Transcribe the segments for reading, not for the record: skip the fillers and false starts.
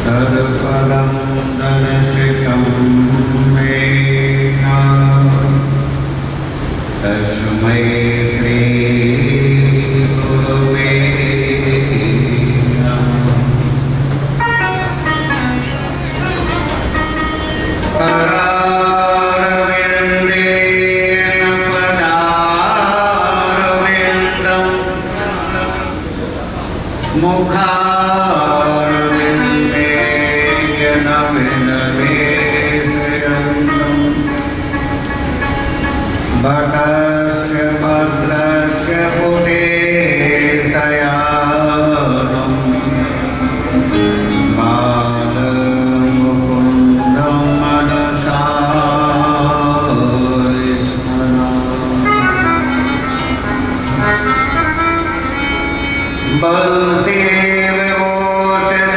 तत्फलं दर्शितं मेना तस्मै श्री गुरुवे नमः। करारविन्देन पदारविन्दं मुखारविन्देन विनवेशयन्तं वटस्य भद्रस्य पुटे शयानं बालमुकुन्दं मनसा स्मरामि। बंसी विभूषित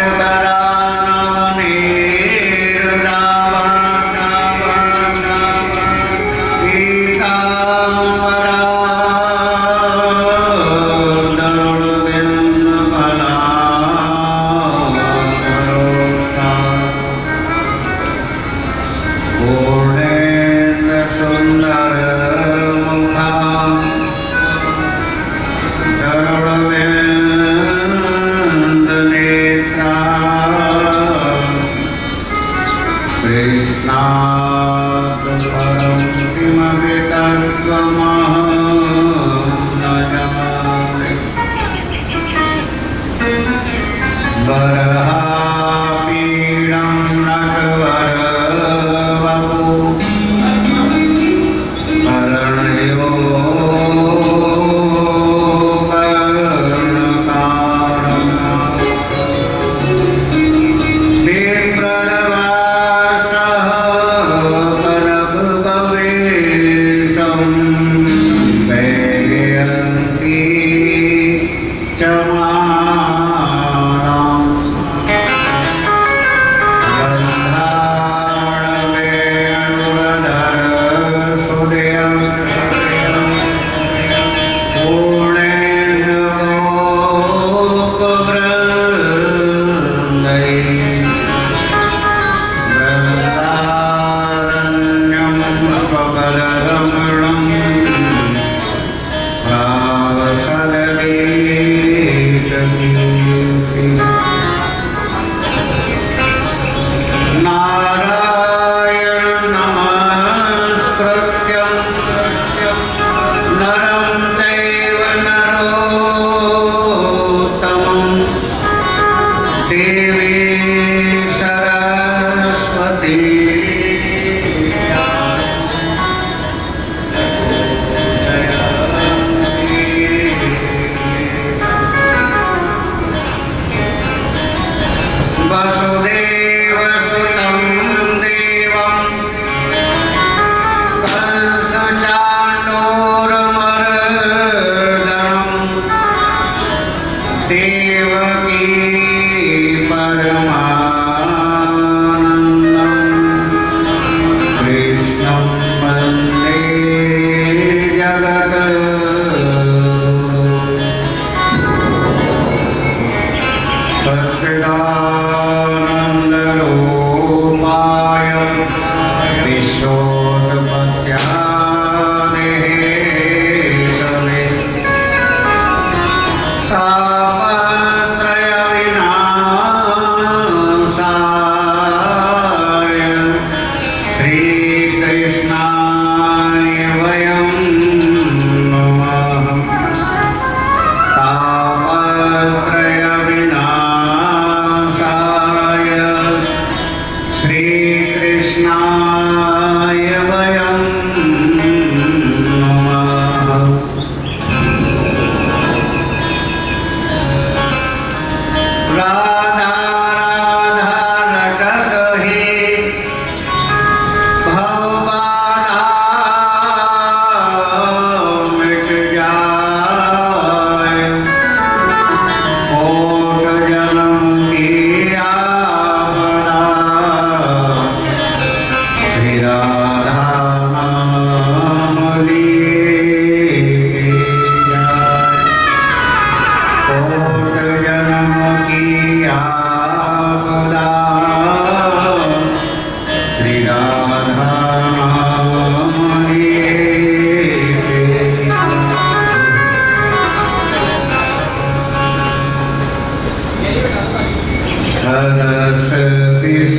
पूर्णेन्द्र सुंदर मुखा गरुड़विंद नेत्रा कृष्णात् परं किमपि तत्त्वमहं न जाने। वराहपीडं नटवरवपु कर्णयो कर्णकारम् विप्रवासः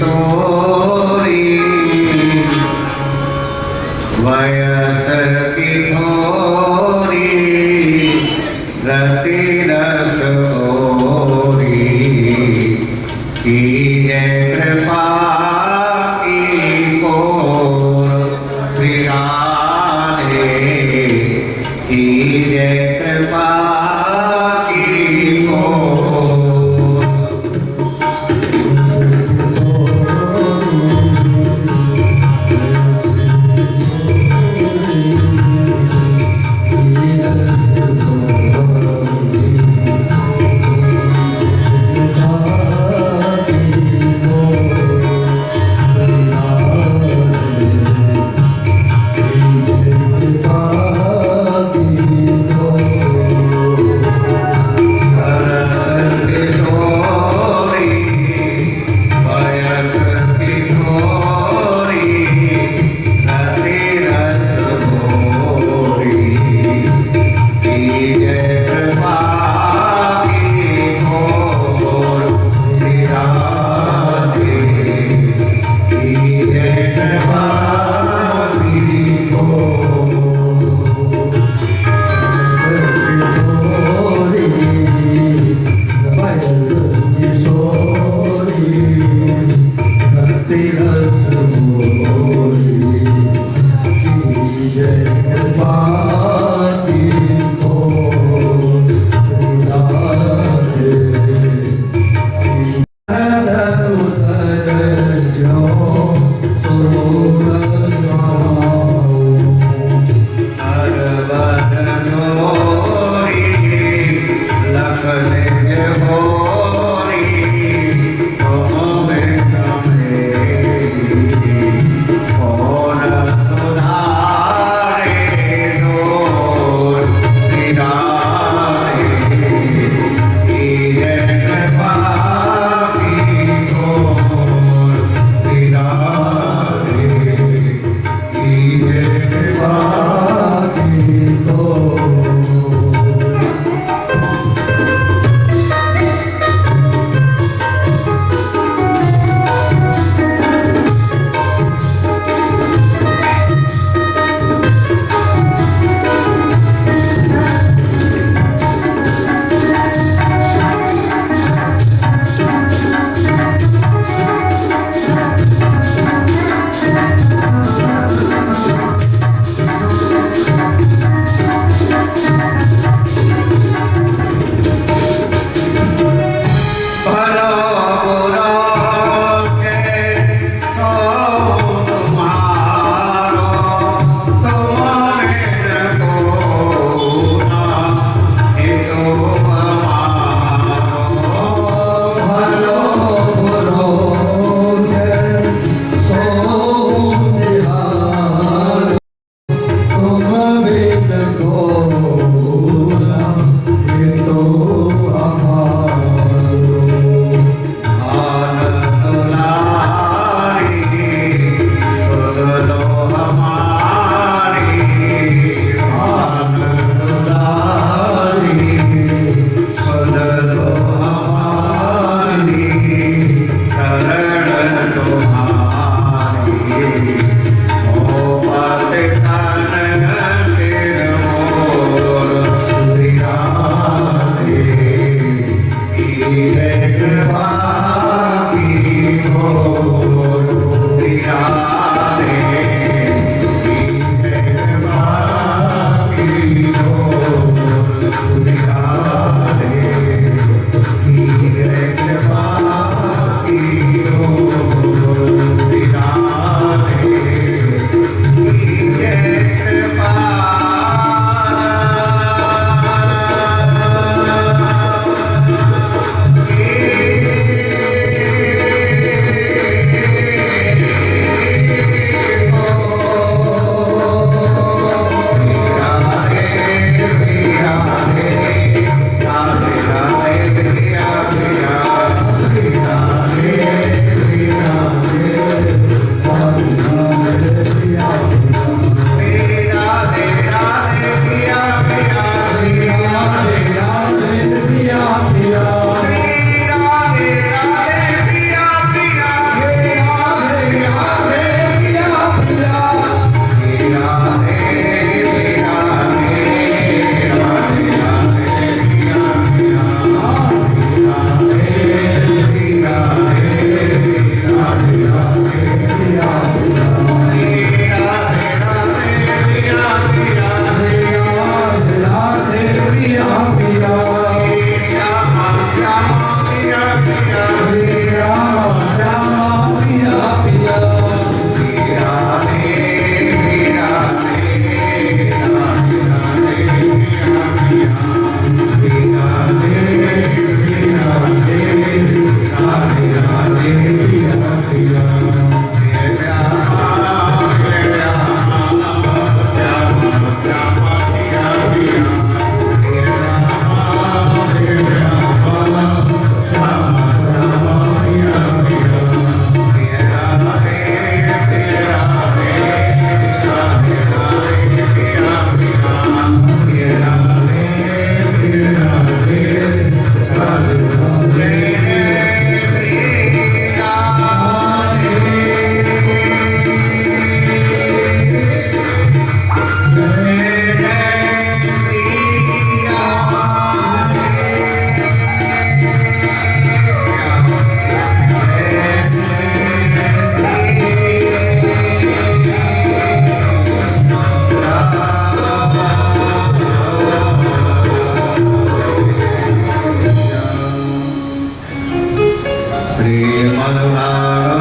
किशोरी वयस की थोरी रति रस गोरी कीजे कृपा की को श्री राधे कीजे कृपा की को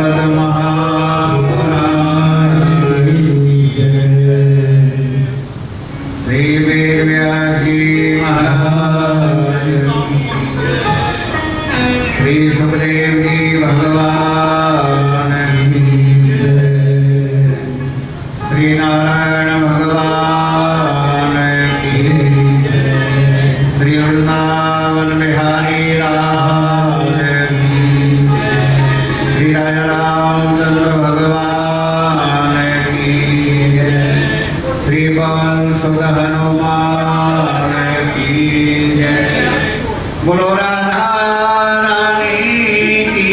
भागवत महापुराण की जय। श्री वेद व्यास जी महाराज, श्री सुखदेव जी भगवान की जय। श्री नारायण भगवान की जय। श्री वृंदावन बिहारी लाल की जय। श्री राजा रामचंद्र भगवान की जय। श्री पवन सुत हनुमान की जय। बोलो राधा रानी की।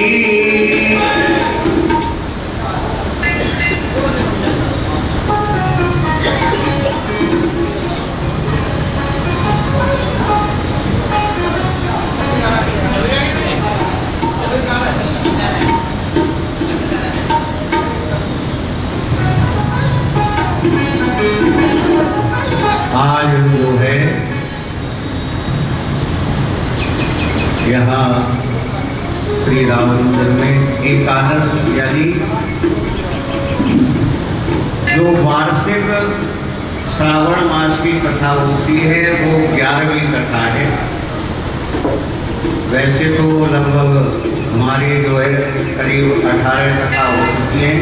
आज जो है यहाँ श्री राम मंदिर में एकादश यानी जो वार्षिक श्रावण मास की कथा होती है वो 11वीं कथा है। वैसे तो लगभग हमारी जो है करीब 18 कथा हो चुकी हैं।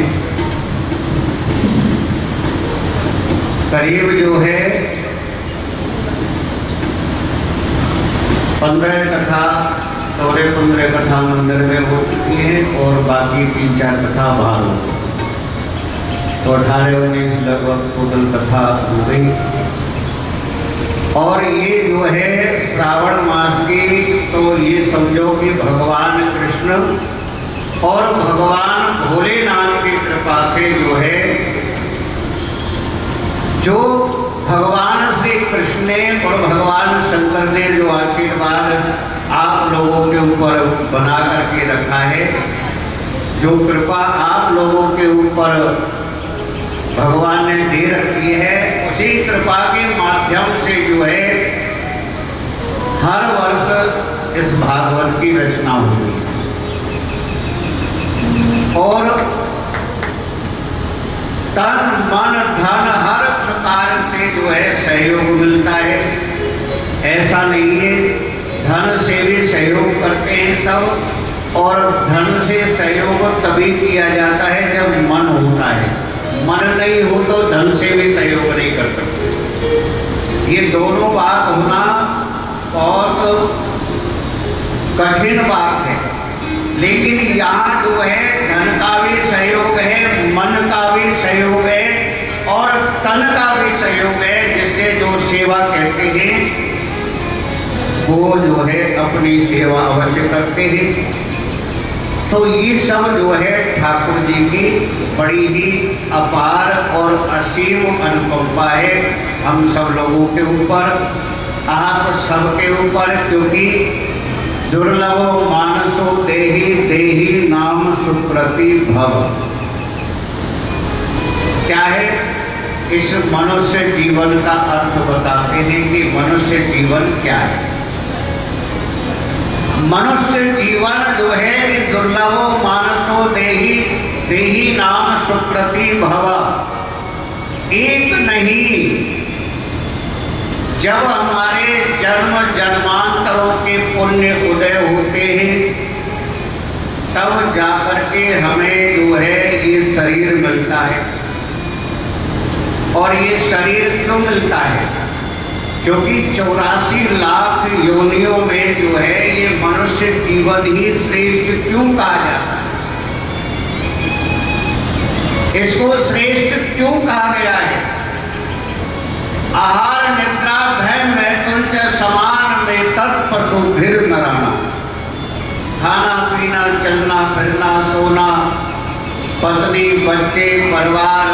करीब जो है 15 कथा 15 कथा मंदिर में हो चुकी हैं और बाकी 3-4 कथा बाहर हो गई, तो 18-19 लगभग टोटल कथा हो गई। और ये जो है श्रावण मास की, तो ये समझो कि भगवान कृष्ण और भगवान भोलेनाथ की कृपा से जो है, जो भगवान श्री कृष्ण ने और भगवान शंकर ने जो आशीर्वाद आप लोगों के ऊपर बना करके रखा है, जो कृपा आप लोगों के ऊपर भगवान ने दे रखी है, उसी कृपा के माध्यम से जो है हर वर्ष इस भागवत की रचना हुई और तन मन धन हर प्रकार से जो है सहयोग मिलता है। ऐसा नहीं है, धन से भी सहयोग करते हैं सब, और धन से सहयोग तभी किया जाता है जब मन होता है। मन नहीं हो तो धन से भी सहयोग नहीं कर सकते। ये दोनों बात होना बहुत कठिन बात है, लेकिन यहाँ जो है धन का भी सहयोग है, मन का भी सहयोग है और तन का भी सहयोग है, जिससे जो सेवा कहते हैं वो जो है अपनी सेवा अवश्य करते हैं। तो ये सब जो है ठाकुर जी की बड़ी ही अपार और असीम अनुकंपा है हम सब लोगों के ऊपर, आप सबके ऊपर, क्योंकि दुर्लभ मानसो देहि देहि नाम सुप्रति भव। क्या है? इस मनुष्य जीवन का अर्थ बताते हैं कि मनुष्य जीवन क्या है। मनुष्य जीवन जो है कि दुर्लभो मानसो देहि देहि नाम सुप्रति भव। एक नहीं, जब हमारे जन्म जन्मांतरों के पुण्य उदय होते हैं तब जाकर के हमें जो है ये शरीर मिलता है। और ये शरीर क्यों मिलता है? क्योंकि 84 लाख योनियों में जो है ये मनुष्य जीवन ही श्रेष्ठ क्यों कहा जाता है? इसको श्रेष्ठ क्यों कहा गया है? आहार निद्रा भय मैथुन समान में तत्पशुभिर नराना। खाना पीना, चलना फिरना, सोना, पत्नी, बच्चे, परिवार,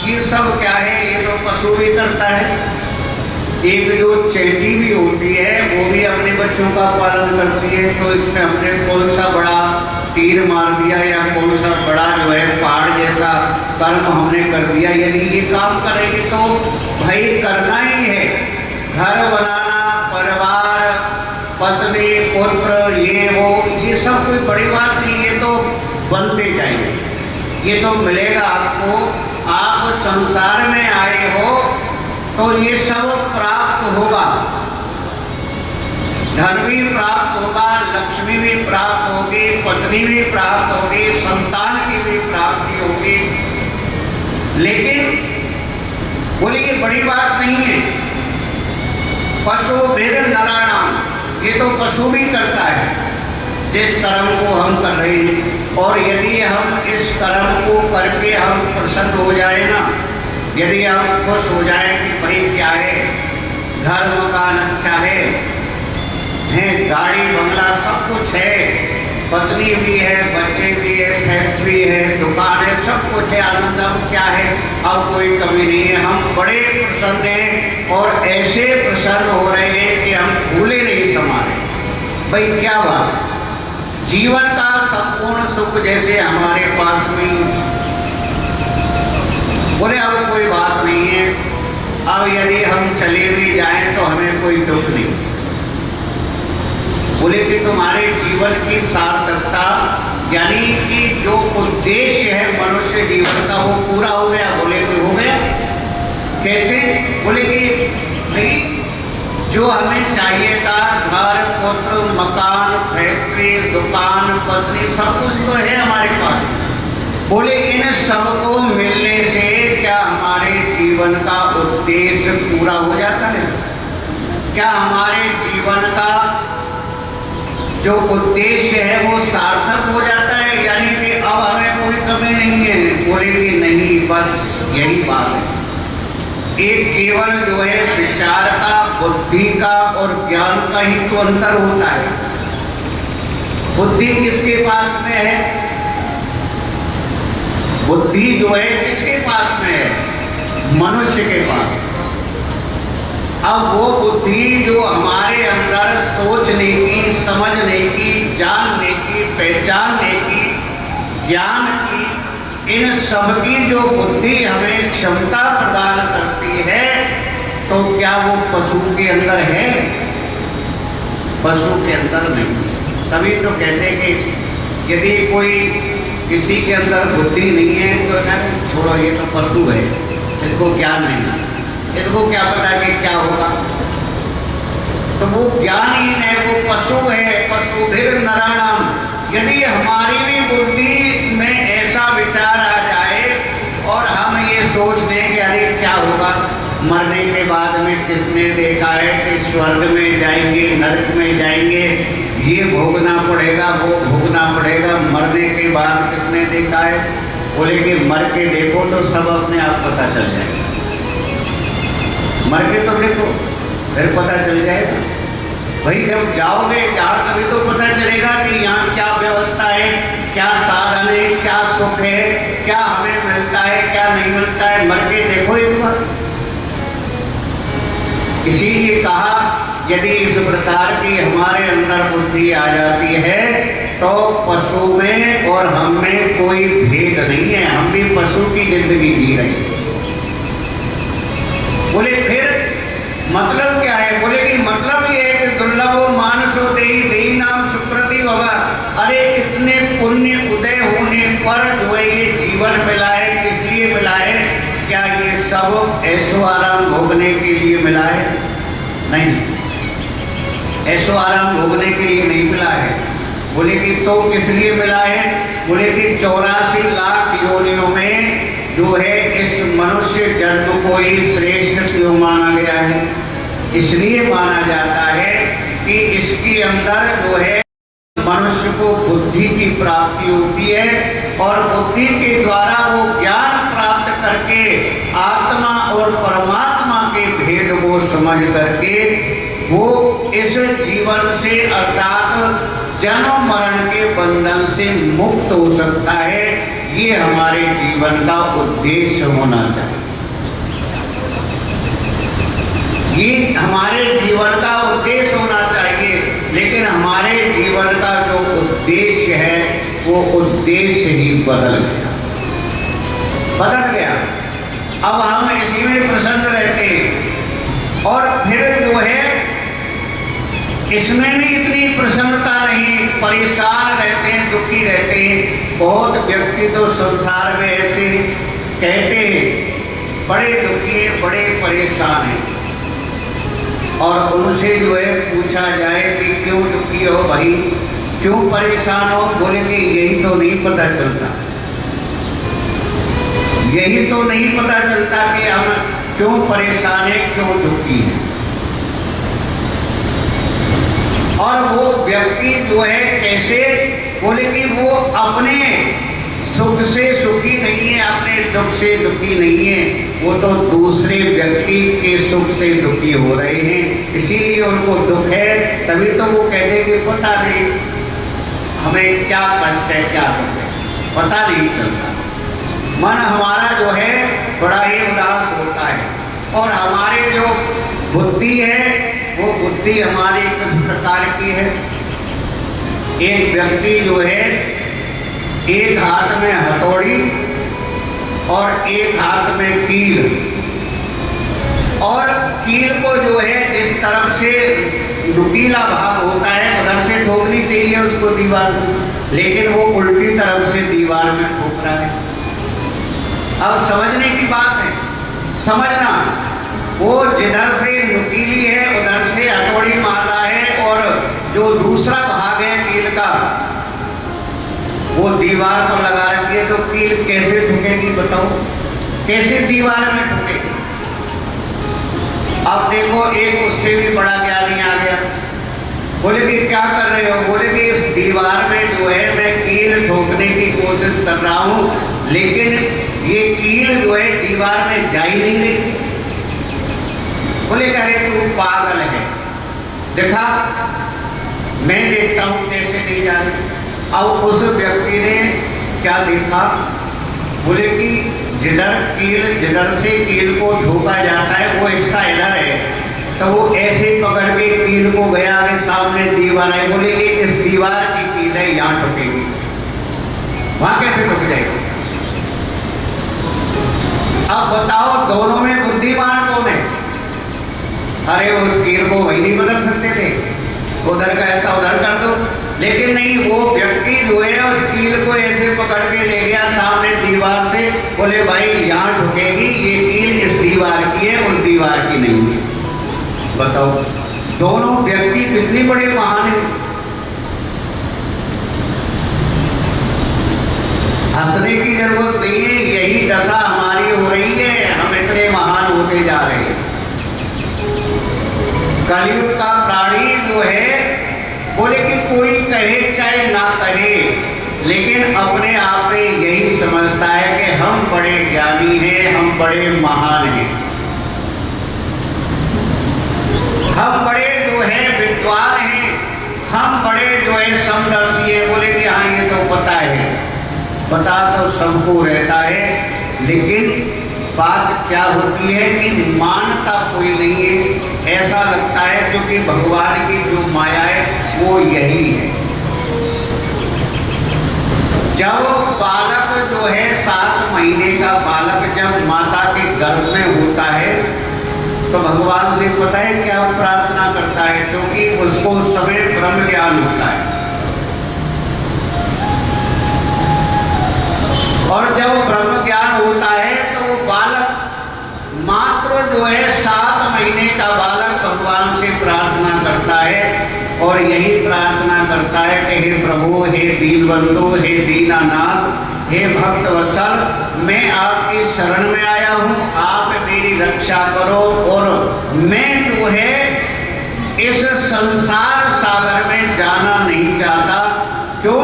ये सब क्या है? ये तो पशु भी करता है। एक जो चेटी भी होती है वो भी अपने बच्चों का पालन करती है। तो इसमें हमने कौन सा बड़ा तीर मार दिया या कौन सा बड़ा जो है पहाड़ जैसा कर्म हमने कर दिया? यदि ये काम करेंगे तो भाई करना ही है। घर बनाना, परिवार, पत्नी, पुत्र, ये वो, ये सब कोई बड़ी बात नहीं है। तो बनते जाएंगे। ये तो मिलेगा आपको। आप संसार में आए हो तो ये सब प्राप्त होगा। धन भी प्राप्त होगा, लक्ष्मी भी प्राप्त होगी, पत्नी भी प्राप्त होगी, संतान की भी प्राप्ति होगी। लेकिन बोले ये बड़ी बात नहीं है। पशु भेद नराणाम, ये तो पशु भी करता है जिस कर्म को हम कर रहे हैं। और यदि हम इस कर्म को करके हम प्रसन्न हो जाए ना, यदि हम खुश हो जाए कि भाई क्या है, घर मकान अच्छा है, गाड़ी बंगला सब कुछ है, पत्नी भी है, बच्चे भी है, फैक्ट्री है, दुकान है, सब कुछ है, आनंद अब क्या है, अब कोई कमी नहीं है, हम बड़े प्रसन्न हैं और ऐसे प्रसन्न हो रहे हैं कि हम भूले नहीं समारे। भाई क्या बात, जीवन का संपूर्ण सुख जैसे हमारे पास में। बोले अब कोई बात नहीं है, अब यदि हम चले भी जाएं तो हमें कोई दुख नहीं। बोले कि तुम्हारे जीवन की सार्थकता यानी कि जो उद्देश्य है मनुष्य जीवन का वो पूरा हो गया। बोले कि हो गया कैसे? बोले कि भाई जो हमें चाहिए था, घर पुत्र मकान फैक्ट्री दुकान पत्नी सब कुछ तो है हमारे पास। बोले इन सबको मिलने से क्या हमारे जीवन का उद्देश्य पूरा हो जाता है? क्या हमारे जीवन का जो उद्देश्य है वो सार्थक हो जाता है? यानी कि अब हमें कोई कमी नहीं है। बोले कि नहीं, बस यही बात है। एक केवल जो है विचार का, बुद्धि का और ज्ञान का ही तो अंतर होता है। बुद्धि किसके पास में है? बुद्धि जो है किसके पास में है? मनुष्य के पास। अब वो बुद्धि जो हमारे अंदर सोचने की, समझने की, जानने की, पहचानने की, ज्ञान की, इन सब की जो बुद्धि हमें क्षमता प्रदान करती है, तो क्या वो पशु के अंदर है? पशु के अंदर नहीं। तभी तो कहते हैं कि यदि कोई किसी के अंदर बुद्धि नहीं है तो छोड़ो, ये तो पशु है, इसको ज्ञान नहीं, इसको क्या पता कि क्या होगा। तो वो ज्ञानहीन है, वो पशु है। पशु फिर नराणाम। यदि हमारी भी बुद्धि में ऐसा विचार आ जाए और हम ये सोच दें कि अरे क्या होगा, मरने के बाद में किसने देखा है कि स्वर्ग में जाएंगे नरक में जाएंगे, ये भोगना पड़ेगा वो भोगना पड़ेगा, मरने के बाद किसने देखा है? बोले कि मर के देखो तो सब अपने आप पता चल जाएगा। मर के तो देखो फिर पता चल जाएगा। भाई जब जाओगे जहाँ तभी तो पता चलेगा कि यहाँ क्या व्यवस्था है, क्या साधन है, क्या सुख है, क्या हमें मिलता है, क्या नहीं मिलता है। मर के देखो एक बार। इसीलिए कहा यदि इस प्रकार की हमारे अंदर बुद्धि आ जाती है तो पशु में और हम में कोई भेद नहीं है, हम भी पशु की जिंदगी जी रहे हैं। बोले फिर मतलब क्या है? बोले कि मतलब ये है कि दुर्लभ मानसो देही देही नाम सुकृति होगा। अरे कितने पुण्य उदय होने पर जो है ये जीवन मिला है, किस लिए मिला है? क्या ये सब ऐशो आराम भोगने के लिए मिला है? नहीं, ऐशो आराम भोगने के लिए नहीं मिला है। बोले कि तो किस लिए मिला है? बोले कि 84 लाख योनियों में जो है इस मनुष्य जन्म को ही श्रेष्ठ क्यों माना गया है? इसलिए माना जाता है कि इसके अंदर जो है मनुष्य को बुद्धि की प्राप्ति होती है और बुद्धि के द्वारा वो ज्ञान प्राप्त करके आत्मा और परमात्मा के भेद को समझ करके वो इस जीवन से अर्थात जन्म मरण के बंधन से मुक्त हो सकता है। ये हमारे जीवन का उद्देश्य होना चाहिए। ये हमारे जीवन का उद्देश्य होना चाहिए। लेकिन हमारे जीवन का जो उद्देश्य है वो उद्देश्य ही बदल गया। अब हम इसी में प्रसन्न रहते हैं और फिर जो है इसमें भी इतनी प्रसन्नता नहीं, परेशान रहते हैं, दुखी रहते हैं। बहुत व्यक्ति तो संसार में ऐसे कहते हैं बड़े दुखी हैं, बड़े परेशान हैं, और उनसे जो है पूछा जाए कि क्यों दुखी हो भाई, क्यों परेशान हो, बोले कि यही तो नहीं पता चलता, यही तो नहीं पता चलता कि हम क्यों परेशान हैं, क्यों दुखी हैं। और वो व्यक्ति जो है कैसे, बोले कि वो अपने सुख से सुखी नहीं है, अपने दुख से दुखी नहीं है, वो तो दूसरे व्यक्ति के सुख से दुखी हो रहे हैं, इसीलिए उनको दुख है। तभी तो वो कहते हैं कि पता नहीं हमें क्या कष्ट है, क्या दुख है, पता नहीं चलता। मन हमारा जो है बड़ा ही उदास होता है, और हमारी जो बुद्धि है वो बुद्धि हमारी किस प्रकार की है। एक व्यक्ति जो है एक हाथ में हथौड़ी और एक हाथ में कील, और कील को जो है जिस तरफ से नुकीला भाग होता है उधर से ठोकनी चाहिए उसको दीवार में, लेकिन वो उल्टी तरफ से दीवार में ठोक रहा है। अब समझने की बात है, समझना, वो जिधर से नुकीली है उधर से हथौड़ी मार रहा है, और जो दूसरा भाग है कील का वो दीवार पर लगा रखी है, तो कील कैसे ठुकेगी बताओ, कैसे दीवार में ठुकेगी। अब देखो एक उससे भी बड़ा ज्ञानी आ गया, बोले कि क्या कर रहे हो, बोले कि इस दीवार में जो है मैं कील ठोकने की कोशिश कर रहा हूँ, लेकिन ये कील जो है दीवार में जा ही नहीं रही। बोले अरे तू पागल है, देखा मैं देखता हूँ कैसे नहीं जा रही। अब उस व्यक्ति ने क्या देखा, बोले कि जिधर से कील को ठोका जाता है वो हिस्सा इधर है, तो वो ऐसे पकड़ के कील को गया कि सामने दीवार है, बोले कि इस दीवार की कील है यहाँ ठुकेगी, वहां कैसे ठुक जाएगी। अब बताओ दोनों में बुद्धिमान कौन है। अरे उस कील को वही नहीं बदल सकते थे, उधर का ऐसा उधर कर दो, लेकिन नहीं, वो व्यक्ति जो है उस कील को ऐसे पकड़ के ले गया सामने दीवार से, बोले भाई यहाँ ठुकेगी, ये कील इस दीवार की है, उस दीवार की नहीं है। बताओ दोनों व्यक्ति कितने बड़े महान हैं। हंसने की जरूरत नहीं है, यही दशा हमारी हो रही है, हम इतने महान होते जा रहे हैं। कलयुग का प्राणी जो है, बोले कि कोई कहे चाहे ना कहे, लेकिन अपने आप में यही समझता है कि हम बड़े ज्ञानी हैं, हम बड़े महान हैं, हम बड़े जो है विद्वान हैं, हम बड़े जो है समदर्शी हैं। बोले कि हाँ ये तो पता है, पता तो सबको रहता है, लेकिन बात क्या होती है कि मानता कोई नहीं है, ऐसा लगता है क्योंकि भगवान की जो माया है वो यही है। जब बालक जो है 7 महीने का बालक जब माता के गर्भ में होता है तो भगवान से पता है क्या प्रार्थना करता है, क्योंकि उसको उस समय ब्रह्म ज्ञान होता है। और जब ब्रह्म ज्ञान होता है तो वो बालक मात्र जो है 7 महीने का बालक भगवान से प्रार्थना करता है, और यही प्रार्थना करता है कि हे प्रभु, हे दीनबंधु, हे दीनानाथ, हे भक्तवत्सल, मैं आपकी शरण में आया हूँ, आप मेरी रक्षा करो, और मैं जो है इस संसार सागर में जाना नहीं चाहता। क्यों?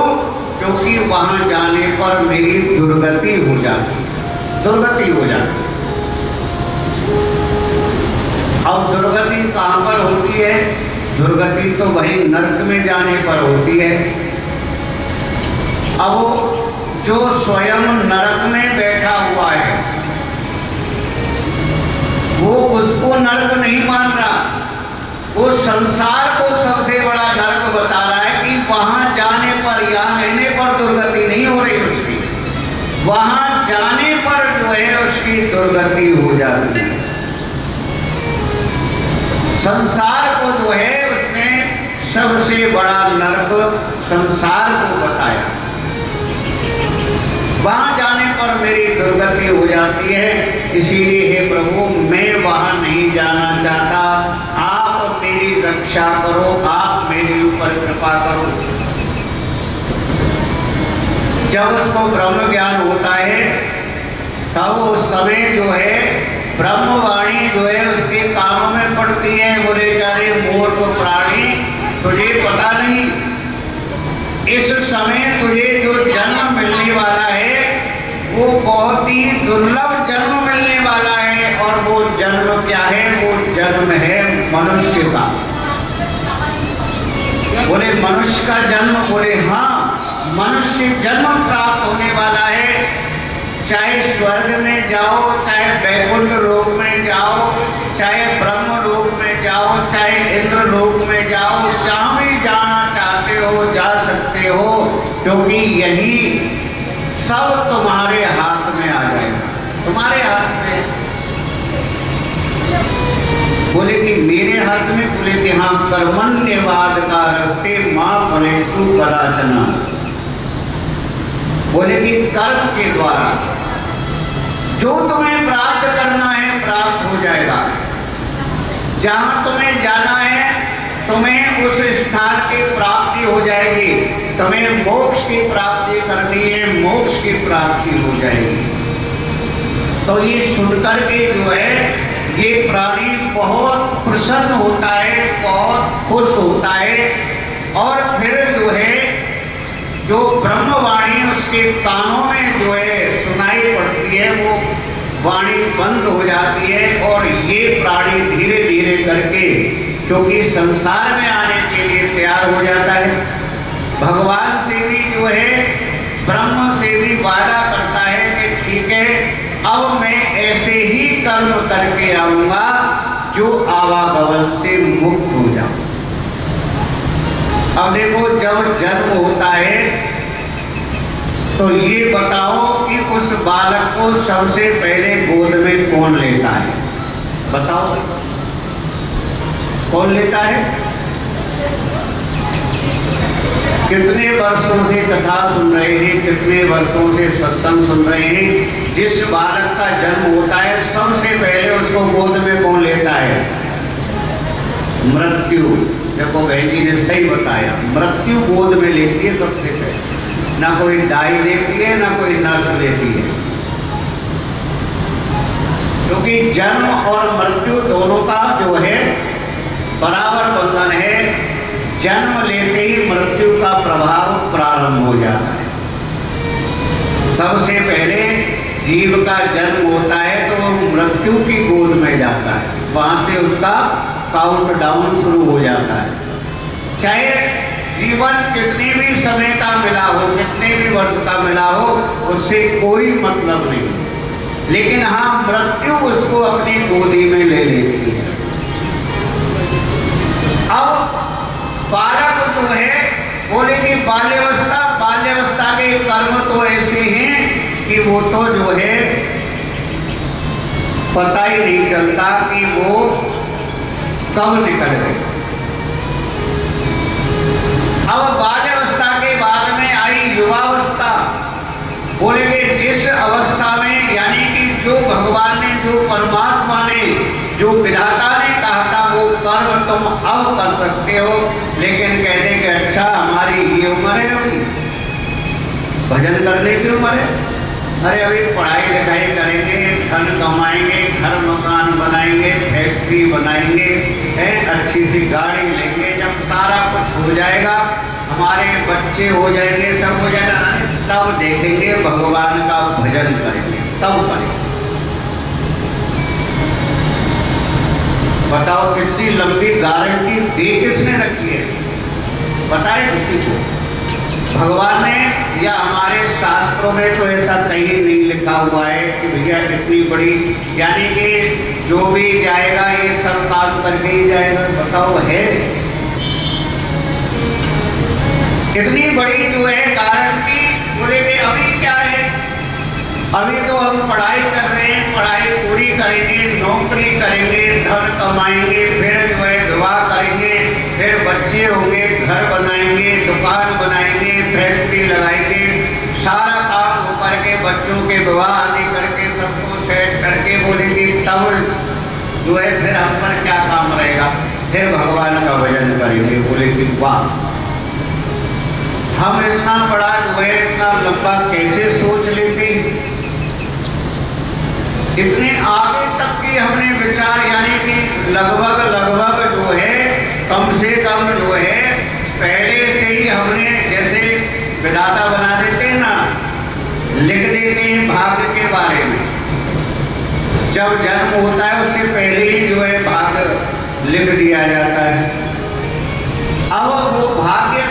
क्योंकि वहां जाने पर मेरी दुर्गति हो जाती। अब दुर्गति कहाँ पर होती है? दुर्गति तो वही नरक में जाने पर होती है। अब जो स्वयं नरक में बैठा हुआ है वो उसको नरक नहीं मान रहा, वो संसार को सबसे बड़ा नरक बता रहा है कि वहां जाने पर या रहने पर दुर्गति नहीं हो रही उसकी, वहां जाने पर जो है उसकी दुर्गति हो जाती है। संसार को जो है उसने सबसे बड़ा नरक संसार को बताया। वहां जाने पर मेरी दुर्गति हो जाती है, इसीलिए हे प्रभु मैं वहां नहीं जाना चाहता, आप मेरी रक्षा करो, आप मेरे ऊपर कृपा करो। जब उसको ब्रह्म ज्ञान होता है तब उस समय जो है ब्रह्मवाणी जो है उसके कानों में पड़ती है। बोले जा रहे मूर्ख प्राणी, तुझे पता नहीं इस समय तुझे जो जन्म मिलने वाला है वो बहुत ही दुर्लभ जन्म मिलने वाला है। और वो जन्म क्या है? वो जन्म है मनुष्य का। बोले मनुष्य का जन्म? बोले हाँ, मनुष्य जन्म प्राप्त होने वाला है। चाहे स्वर्ग में जाओ, चाहे वैकुंठ लोक में जाओ, चाहे ब्रह्म लोक में जाओ, चाहे इंद्र लोक में जाओ, जहां भी जाना चाहते हो जा सकते हो, क्योंकि यही सब तुम्हारे हाथ में आ जाएगा। तुम्हारे हाथ में। बोले कि मेरे हाथ में? बोले कि हाँ, कर्मण्यवाद का रस्ते मां फलेषु कदाचन। बोले कि कर्म के द्वारा जो तुम्हें प्राप्त करना है प्राप्त हो जाएगा। जहां तुम्हें जाना है तुम्हें उस स्थान की प्राप्ति हो जाएगी। तुम्हें मोक्ष की प्राप्ति करनी है, मोक्ष की प्राप्ति हो जाएगी। तो ये सुनकर के जो है ये प्राणी बहुत प्रसन्न होता है, बहुत खुश होता है। और फिर जो है जो ब्रह्मवाणी उसके कानों में जो है सुनाई पड़ती है, वो वाणी बंद हो जाती है। और ये प्राणी धीरे धीरे करके, क्योंकि संसार में आने के लिए तैयार हो जाता है, भगवान से भी जो है ब्रह्म से भी वादा करता है कि ठीक है, अब मैं ऐसे ही कर्म करके आऊंगा जो आवागमन से मुक्त हो जाऊं। अब देखो, जब जन्म होता है तो ये बताओ कि उस बालक को सबसे पहले गोद में कौन लेता है? बताओ कौन लेता है? कितने वर्षों से कथा सुन रहे हैं, कितने वर्षों से सत्संग सुन रहे हैं। जिस बालक का जन्म होता है सबसे पहले उसको गोद में कौन लेता है? मृत्यु। देखो बहन जी ने सही बताया, मृत्यु गोद में लेती है सबसे पहले। ना कोई दाई लेती है, ना कोई नर्स लेती है, क्योंकि जन्म और मृत्यु दोनों का जो है बराबर बंधन है। जन्म लेते ही मृत्यु का प्रभाव प्रारंभ हो जाता है। सबसे पहले जीव का जन्म होता है तो वो मृत्यु की गोद में जाता है, वहां से उसका काउंट डाउन शुरू हो जाता है। चाहे जीवन कितनी भी समय का मिला हो, कितने भी वर्ष का मिला हो, उससे कोई मतलब नहीं, लेकिन हाँ मृत्यु उसको अपनी गोदी में ले लेती है। अब बालक जो है, बोले कि बाल्यावस्था के कर्म तो ऐसे हैं कि वो तो जो है पता ही नहीं चलता कि वो कब निकल गए। अब बाल्यावस्था के बाद में आई युवावस्था। बोले कि जिस अवस्था में, यानी कि जो भगवान ने, जो परमात्मा ने, जो विधाता ने कहा था वो कर्म तुम अब कर सकते हो, लेकिन कहते कि अच्छा हमारी ये उम्र है, अभी भजन करने की उम्र है, अरे अभी पढ़ाई लिखाई करेंगे, धन कमाएंगे, घर मकान बनाएंगे, फैक्ट्री बनाएंगे, अच्छी सी गाड़ी लेंगे, जब सारा कुछ हो जाएगा, हमारे बच्चे हो जाएंगे, सब हो जाएगा, तब देखेंगे भगवान का भजन करेंगे, तब करेंगे। बताओ कितनी लंबी गारंटी दे किसने रखी है? बताए किसी को? भगवान ने या हमारे शास्त्रों में तो ऐसा कहीं नहीं लिखा हुआ है कि भैया इतनी बड़ी, यानी कि जो भी जाएगा ये सब काम करके ही जाएगा। बताओ है कितनी बड़ी जो है गारंटी। बोले कि अभी क्या है, अभी तो हम पढ़ाई कर रहे हैं, पढ़ाई पूरी करेंगे, नौकरी करेंगे, धन कमाएंगे, फिर जो है विवाह करेंगे, फिर बच्चे होंगे, घर बनाएंगे, दुकान बनाएंगे, फैक्ट्री लगाएंगे, सारा काम हो करके बच्चों के विवाह आदि करके सबको सेट करके बोलेंगे, तब जो है फिर हम पर क्या काम रहेगा, फिर भगवान का भजन करेंगे। बोले कि वाह, हम इतना बड़ा जो है इतना लंबा कैसे सोच लेते, इतने आगे तक की हमने विचार, यानी कि लगभग जो है कम से कम जो है पहले से ही हमने, जैसे विधाता बना देते हैं ना, लिख देते हैं भाग्य के बारे में। जब जन्म होता है उससे पहले ही जो है भाग्य लिख दिया जाता है। अब वो भाग्य,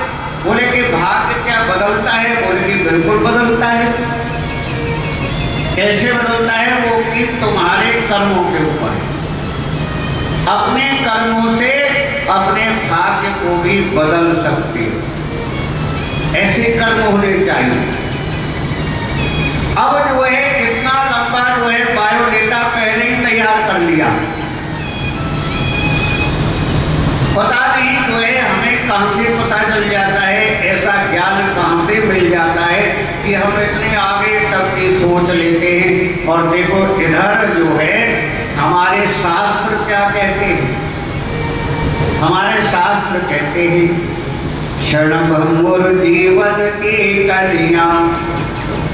बोले कि भाग्य क्या बदलता है, बोले कि बिल्कुल बदलता है। कैसे बदलता है वो, कि तुम्हारे कर्मों के ऊपर, अपने कर्मों से अपने भाग्य को भी बदल सकते हो, ऐसे कर्म होने चाहिए। अब जो है कितना लंबा जो है बायोडेटा पहले ही तैयार कर लिया, पता नहीं जो है हमें कहां से पता चल जाता है, ऐसा ज्ञान कहां से मिल जाता है कि हम इतने आगे तक की सोच लेते हैं। और देखो इधर जो है हमारे शास्त्र क्या कहते हैं, हमारे शास्त्र कहते हैं क्षणभंगुर जीवन की कलियां,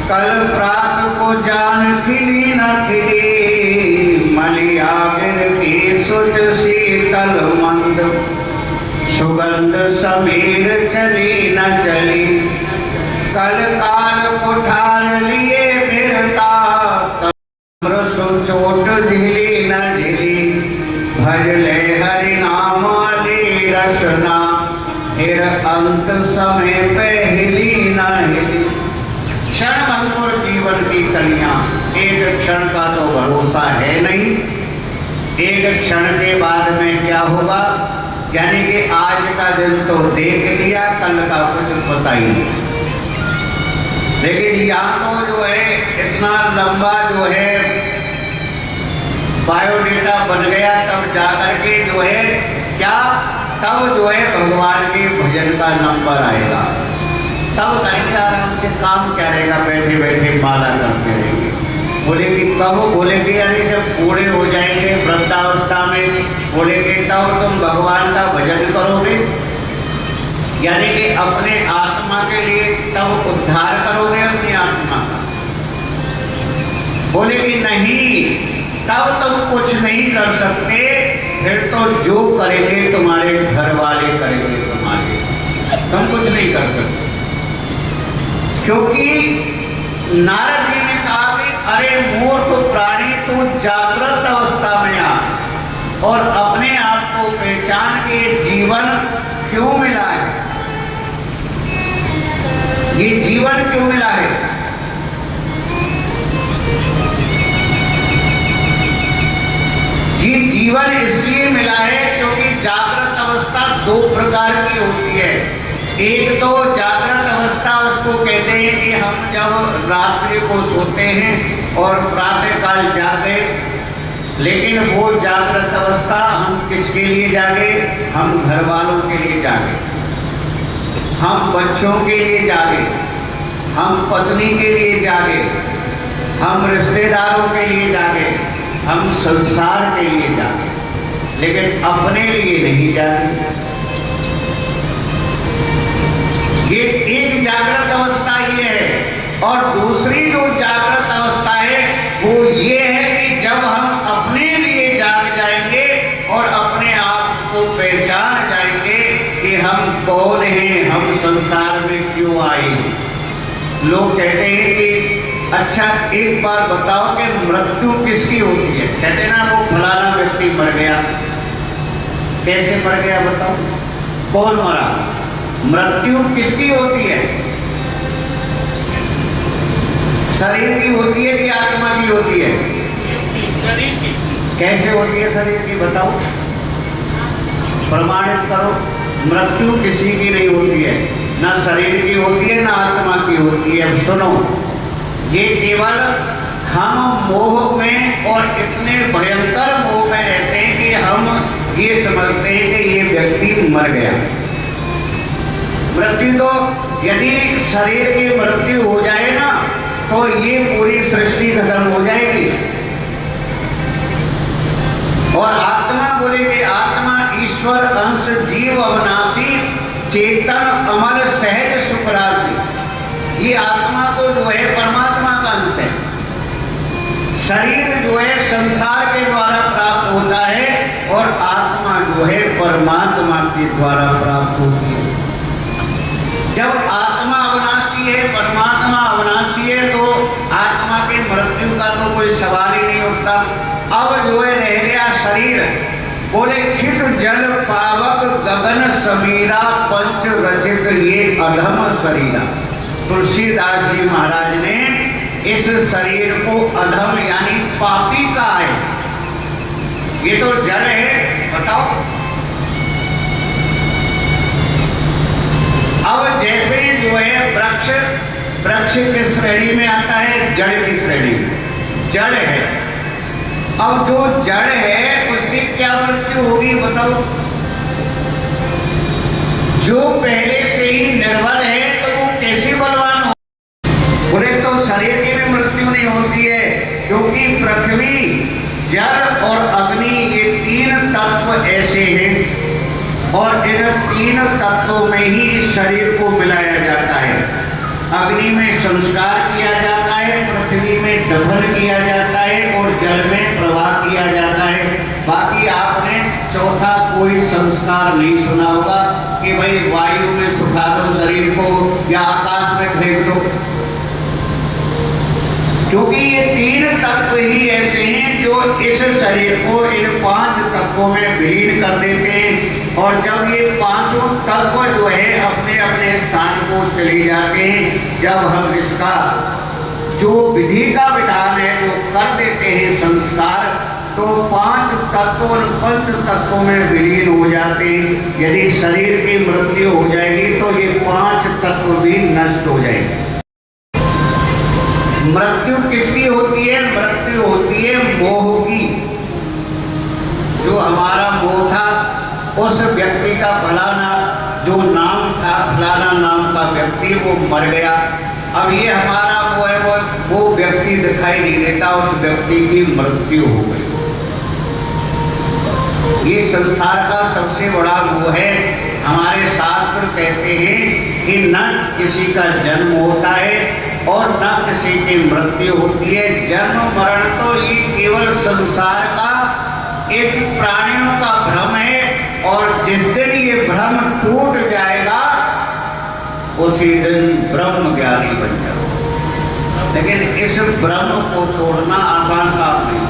कल प्रात को जान खिली न खिली, मलियागिर की सुध शीतल मंद, सुगंध समीर चली न चली, कल काल कुठार लिए फिरता, तम्रसु चोट ढिली न ढिली, भजले हरि नाम ली रसना, फिर अंत समय पे हिली न हिली। क्षणभंगुर जीवन की कलियां, एक क्षण का तो भरोसा है नहीं, एक क्षण के बाद में क्या होगा, यानी कि आज का दिन तो देख लिया, कल का कुछ पता ही नहीं। लेकिन यहाँ तो जो है इतना लंबा जो है बायोडेटा बन गया, तब जाकर के जो है क्या, तब जो है भगवान के भजन का नंबर आएगा, तब करेंगे आराम से। काम क्या रहेगा, बैठे बैठे माला करते रहेंगे। बोले कि कब, बोले कि यानी जब बूढ़े हो जाएंगे वृद्धावस्था में, बोले कि तब तुम भगवान का भजन करोगे, यानी कि अपने आत्मा के लिए तब उद्धार करोगे अपनी आत्मा का। बोले कि नहीं, तब तुम कुछ नहीं कर सकते, फिर तो जो करेंगे तुम्हारे घर वाले करेंगे तुम्हारे, तुम कुछ नहीं कर सकते। क्योंकि नारद जी ने कहा कि अरे मूर्ख प्राणी, तू जागृत अवस्था में आ और अपने आप को पहचान के जीवन क्यों मिला है, ये जीवन क्यों मिला है। ये जीवन इसलिए मिला है क्योंकि जागृत अवस्था दो प्रकार की होती है। एक तो जागृत अवस्था उसको कहते हैं कि हम जब रात्रि को सोते हैं और प्रातः काल जागे, लेकिन वो जागृत अवस्था हम किसके लिए जागे, हम घर वालों के लिए जागे, हम बच्चों के लिए जागे, हम पत्नी के लिए जागे, हम रिश्तेदारों के लिए जागे, हम संसार के लिए जागे, लेकिन अपने लिए नहीं जागे। ये एक जागृत अवस्था ये है। और दूसरी जो जागृत अवस्था है वो ये है कि जब हम अपने लिए जाग जाएंगे और अपने आप को पहचान जाएंगे कि हम कौन हैं, हम संसार में क्यों आए। लोग कहते हैं कि अच्छा एक बार बताओ कि मृत्यु किसकी होती है। कहते ना वो फलाना व्यक्ति मर गया, कैसे मर गया बताओ, कौन मरा। मृत्यु किसकी होती है, शरीर की होती है कि आत्मा की होती है। शरीर की। कैसे होती है शरीर की बताओ, प्रमाणित करो। मृत्यु किसी की नहीं होती है, ना शरीर की होती है ना आत्मा की होती है। अब सुनो, ये केवल हम मोह में और इतने भयंकर मोह में रहते हैं कि हम ये समझते हैं कि ये व्यक्ति मर गया। मृत्यु तो यदि शरीर की मृत्यु हो जाए ना तो ये पूरी सृष्टि खत्म हो जाएगी। और आत्मा बोलेगे, आत्मा ईश्वर अंश जीव अविनाशी चेतन अमर सहज सुखराजी। ये आत्मा तो जो है परमात्मा का अंश है। शरीर जो है संसार के द्वारा प्राप्त होता है और आत्मा जो है परमात्मा के द्वारा प्राप्त होती है। जब आत्मा अविनाशी है, परमात्मा अविनाशी है, तो आत्मा के मृत्यु का तो कोई सवाल ही नहीं उठता। अब जो है रह गया शरीर, बोले छित जल पावक गगन समीरा पंच रचित ये अधम शरीरा। तुलसीदास जी महाराज ने इस शरीर को अधम यानी पापी कहा है। ये तो जड़ है, बताओ। अब जैसे जो है वृक्ष किस श्रेणी में आता है? जड़ की श्रेणी में। जड़ है। अब जो जड़ है उसकी क्या मृत्यु होगी बताओ? जो पहले से ही निर्बल है तो वो कैसे बलवान हो? बोले तो शरीर की भी मृत्यु नहीं होती है, क्योंकि पृथ्वी जल और अग्नि ये तीन तत्व ऐसे हैं और इन तीन तत्वों में ही शरीर को मिलाया जाता है। अग्नि में संस्कार किया जाता है, पृथ्वी में दफन किया जाता है और जल में प्रवाह किया जाता है। बाकी आपने चौथा कोई संस्कार नहीं सुना होगा कि भाई वायु में सुखा दो शरीर को या आकाश में फेंक दो, क्योंकि ये तीन तत्व ही ऐसे हैं जो इस शरीर को इन पांच तत्वों में विलीन कर देते हैं। और जब ये पांचों तत्व जो है अपने अपने स्थान को चले जाते हैं, जब हम इसका जो विधि का विधान है जो कर देते हैं संस्कार, तो पांच तत्वों पंच तत्वों में विलीन हो जाते हैं। यदि शरीर की मृत्यु हो जाएगी तो ये पांच तत्व भी नष्ट हो जाएंगे। मृत्यु किसकी होती है? मृत्यु होती है मोह की। जो हमारा मोह था, उस व्यक्ति का फलाना जो नाम था, फलाना नाम का व्यक्ति वो मर गया। अब ये हमारा वो है वो व्यक्ति दिखाई नहीं देता, उस व्यक्ति की मृत्यु हो गई। ये संसार का सबसे बड़ा मोह है। हमारे शास्त्र कहते हैं कि न किसी का जन्म होता है और न किसी की मृत्यु होती है। जन्म मरण तो ये केवल संसार का एक प्राणियों का भ्रम है, और जिस दिन ये भ्रम टूट जाएगा उसी दिन ब्रह्म ज्ञानी बन जाओ। लेकिन इस भ्रम को तोड़ना आसान काम नहीं।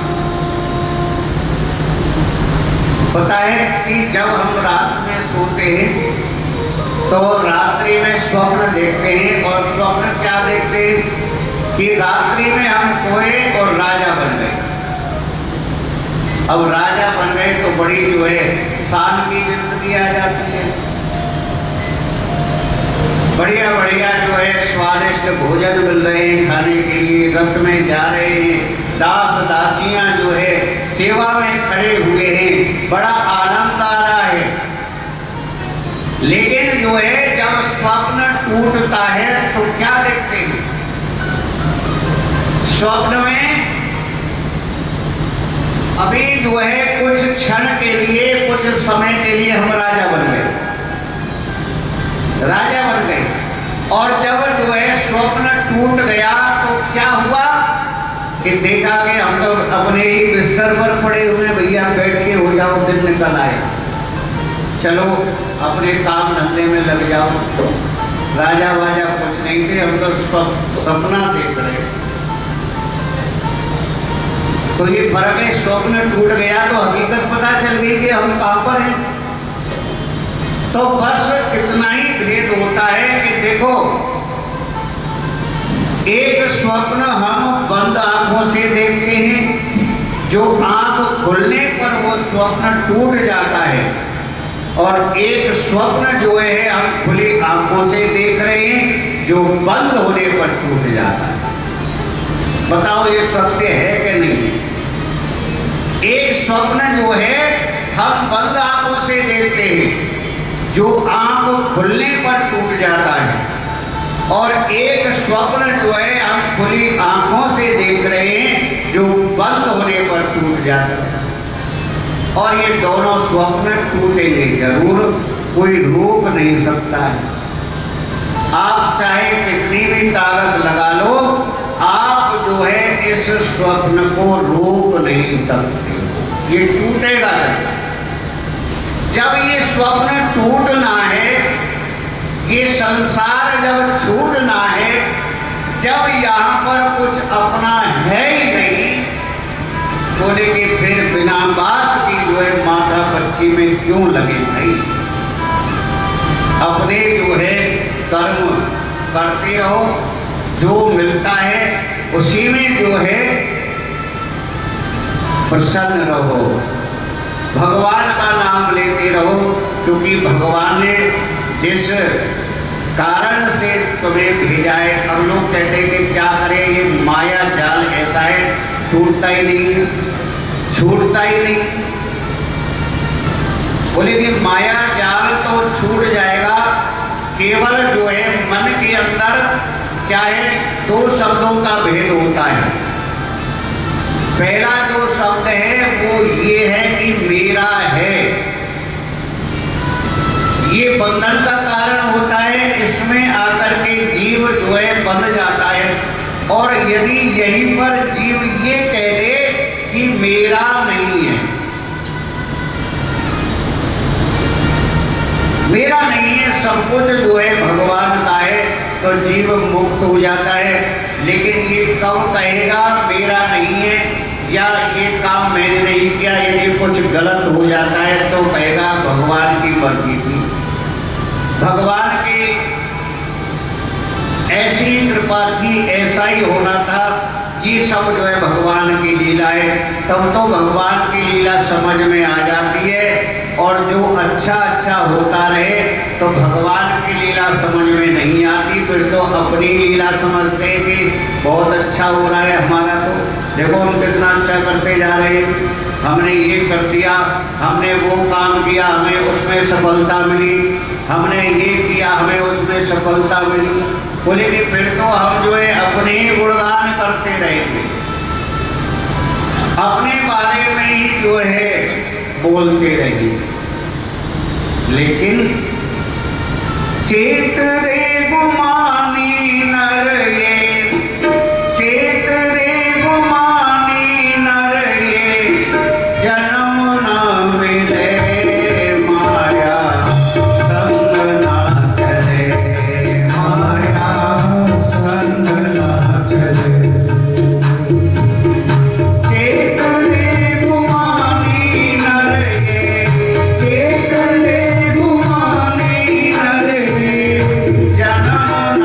पता है कि जब हम रात में सोते हैं तो रात्रि में स्वप्न देखते हैं, और स्वप्न क्या देखते हैं कि रात्रि में हम सोए और राजा बन गए। अब राजा बन गए तो बड़ी जो है शान की जिंदगी आ जाती है। बढ़िया बढ़िया जो है स्वादिष्ट भोजन मिल रहे हैं खाने के लिए, रथ में जा रहे हैं, दास दासियां जो है सेवा में खड़े हुए हैं, बड़ा आनंद आ रहा है। लेकिन जो है जब स्वप्न टूटता है तो क्या देखते हैं? स्वप्न में अभी जो है कुछ क्षण के लिए, कुछ समय के लिए हम राजा बन गए, राजा बन गए। और जब जो है स्वप्न टूट गया तो क्या हुआ कि देखा कि हम तो अपने ही बिस्तर पर पड़े हुए, भैया बैठ के हो जाओ, दिन निकल आए, चलो अपने काम धंधे में लग जाओ। राजा वाजा कुछ नहीं थे, हम तो सपना देख रहे। तो ये फर्क है, स्वप्न टूट गया तो हकीकत पता चल गई कि हम कहां पर हैं। तो बस इतना ही भेद होता है कि देखो, एक स्वप्न हम बंद आंखों से देखते हैं, जो आंख खुलने पर वो स्वप्न टूट जाता है, और एक स्वप्न जो है हम खुली आंखों से देख रहे हैं, जो बंद होने पर टूट जाता है। बताओ ये सत्य है कि नहीं? एक स्वप्न जो है हम बंद आंखों से देखते हैं, जो आंख खुलने पर टूट जाता है, और एक स्वप्न जो है हम खुली आंखों से देख रहे हैं जो बंद होने पर टूट जाता है। और ये दोनों स्वप्न टूटेंगे जरूर, कोई रोक नहीं सकता है। आप चाहे कितनी भी ताकत लगा लो, आप जो है इस स्वप्न को रोक नहीं सकते, ये टूटेगा। जब ये स्वप्न टूटना है, ये संसार जब छूटना है, जब यहाँ पर कुछ अपना है ही नहीं, बोले कि फिर बिना बात की जो है माथा पच्ची में क्यों लगे भाई। अपने जो है कर्म करते रहो, जो मिलता है उसी में जो है प्रसन्न रहो, भगवान का नाम लेते रहो, क्योंकि भगवान ने जिस कारण से तुम्हें भेजा है। अब लोग कहते हैं कि क्या करें, ये माया जाल ऐसा है, टूटता ही नहीं, छूटता ही नहीं। बोले कि माया जाल तो छूट जाएगा, केवल जो है मन के अंदर क्या है, दो शब्दों का भेद होता है। पहला जो शब्द है वो ये है कि मेरा है, ये बंधन का कारण होता है। इसमें आकर के जीव जो है बंध जाता है, और यदि यहीं पर जीव ये कह दे कि मेरा नहीं है, मेरा नहीं है, सब कुछ जो है भगवान का है, तो जीव मुक्त हो जाता है। लेकिन ये कब कहेगा मेरा नहीं है, या ये काम मैंने नहीं किया, यदि कुछ गलत हो जाता है तो कहेगा भगवान की मर्जी थी, भगवान की ऐसी कृपा थी, ऐसा ही होना था। ये सब जो है भगवान की लीला है। तब तो भगवान की लीला समझ में आ जाती है, और जो अच्छा अच्छा होता रहे तो भगवान की लीला समझ में नहीं आती, फिर तो अपनी लीला समझते हैं कि बहुत अच्छा हो रहा है हमारा, तो देखो हम कितना अच्छा करते जा रहे हैं, हमने ये कर दिया, हमने वो काम किया, हमें उसमें सफलता मिली, हमने ये किया, हमें उसमें सफलता मिली। बोले कि फिर तो हम जो है अपने ही गुणगान करते रहेंगे, अपने बारे में ही जो है बोलते रहेंगे। लेकिन चेत रे गुमानी नर ये, चेत रे गुमानी नर ये, जन्म न मिले माया संग न चले, माया संग न चले। चेत रे गुमानी नर ये, चेत रे गुमानी नर ये, जन्म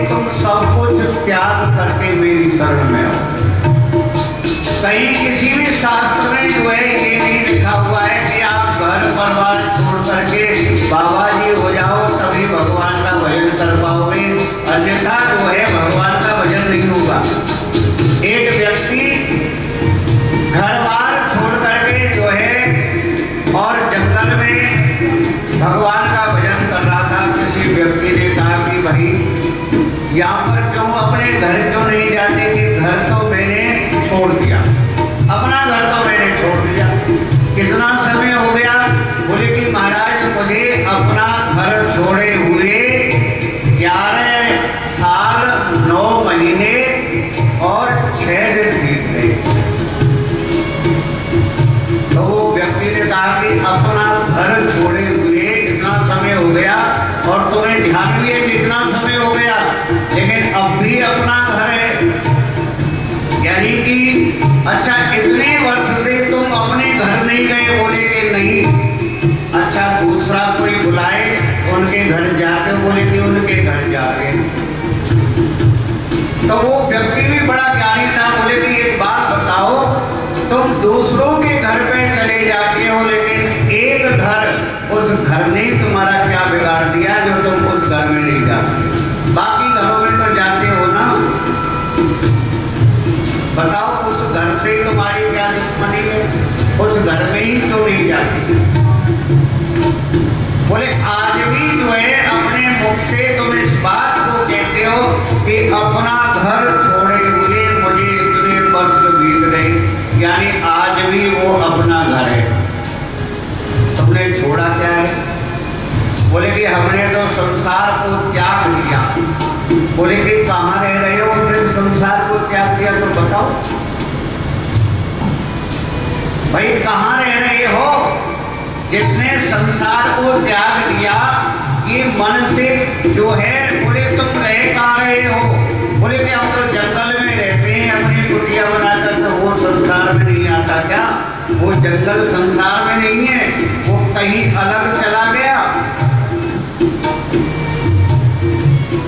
तुम सब कुछ त्याग करके मेरी शरण में आओ। कहीं किसी भी शास्त्र में जो है ये नहीं लिखा हुआ है कि आप घर परिवार छोड़ करके बाबा जी हो जाओ तभी भगवान का भजन कर पाओगे, अन्यथा जो है भगवान का भजन नहीं होगा। एक व्यक्ति घर बार छोड़ करके जो है और जंगल में भगवान का भजन कर रहा था। किसी व्यक्ति ने कहा कि भाई यहाँ पर क्यों अपने घर क्यों नहीं जाते? कि घर तो मैंने छोड़ दिया, अपना घर तो मैंने छोड़ दिया। कितना समय हो गया? बोले कि महाराज मुझे अपना घर छोड़े हुए 11 साल 9 महीने और 6 दिन बीत गए। तो वो व्यक्ति ने कहा कि अपना घर छोड़े हुए इतना समय हो गया और तुम्हें ध्यान भी है कि इतना समय हो गया, लेकिन अब भी अपना घर है। यानी कि अच्छा इतने वर्ष से तुम अपने घर नहीं गए? बोले कि नहीं। अच्छा दूसरा कोई बुलाए उनके घर जाते? बोले कि उनके घर जा रहे। तो वो व्यक्ति भी बड़ा ज्ञानी था। बोले कि एक बात बताओ, तुम दूसरों के घर पे चले जाते हो लेकिन एक घर, उस घर ने तुम्हारा क्या बिगाड़ दिया जो तुम उस घर में नहीं जाते? बाकी घरों में तो जाते हो ना, बताओ उस घर से तुम्हारी क्या दुश्मनी है? उस घर में ही तो नहीं जाती। बोले आज भी जो है अपने मुख से तुम इस बात को कहते हो कि अपना घर छोड़े हुए मुझे इतने वर्ष बीत गए, यानी आज भी वो अपना घर है। तुमने छोड़ा क्या है? बोले कि हमने तो संसार को त्याग दिया। बोले कि कहाँ रह रहे हो? फिर संसार को त्याग दिया तो बताओ भाई कहाँ रह रहे हो? जिसने संसार को त्याग दिया ये मन से जो है। बोले तुम रह कहाँ रहे हो? बोले कि हम तो जंगल में रहते हैं अपनी कुटिया बनाकर। तो वो संसार में नहीं आता क्या? वो जंगल संसार में नहीं है, वो कहीं अलग चला गया।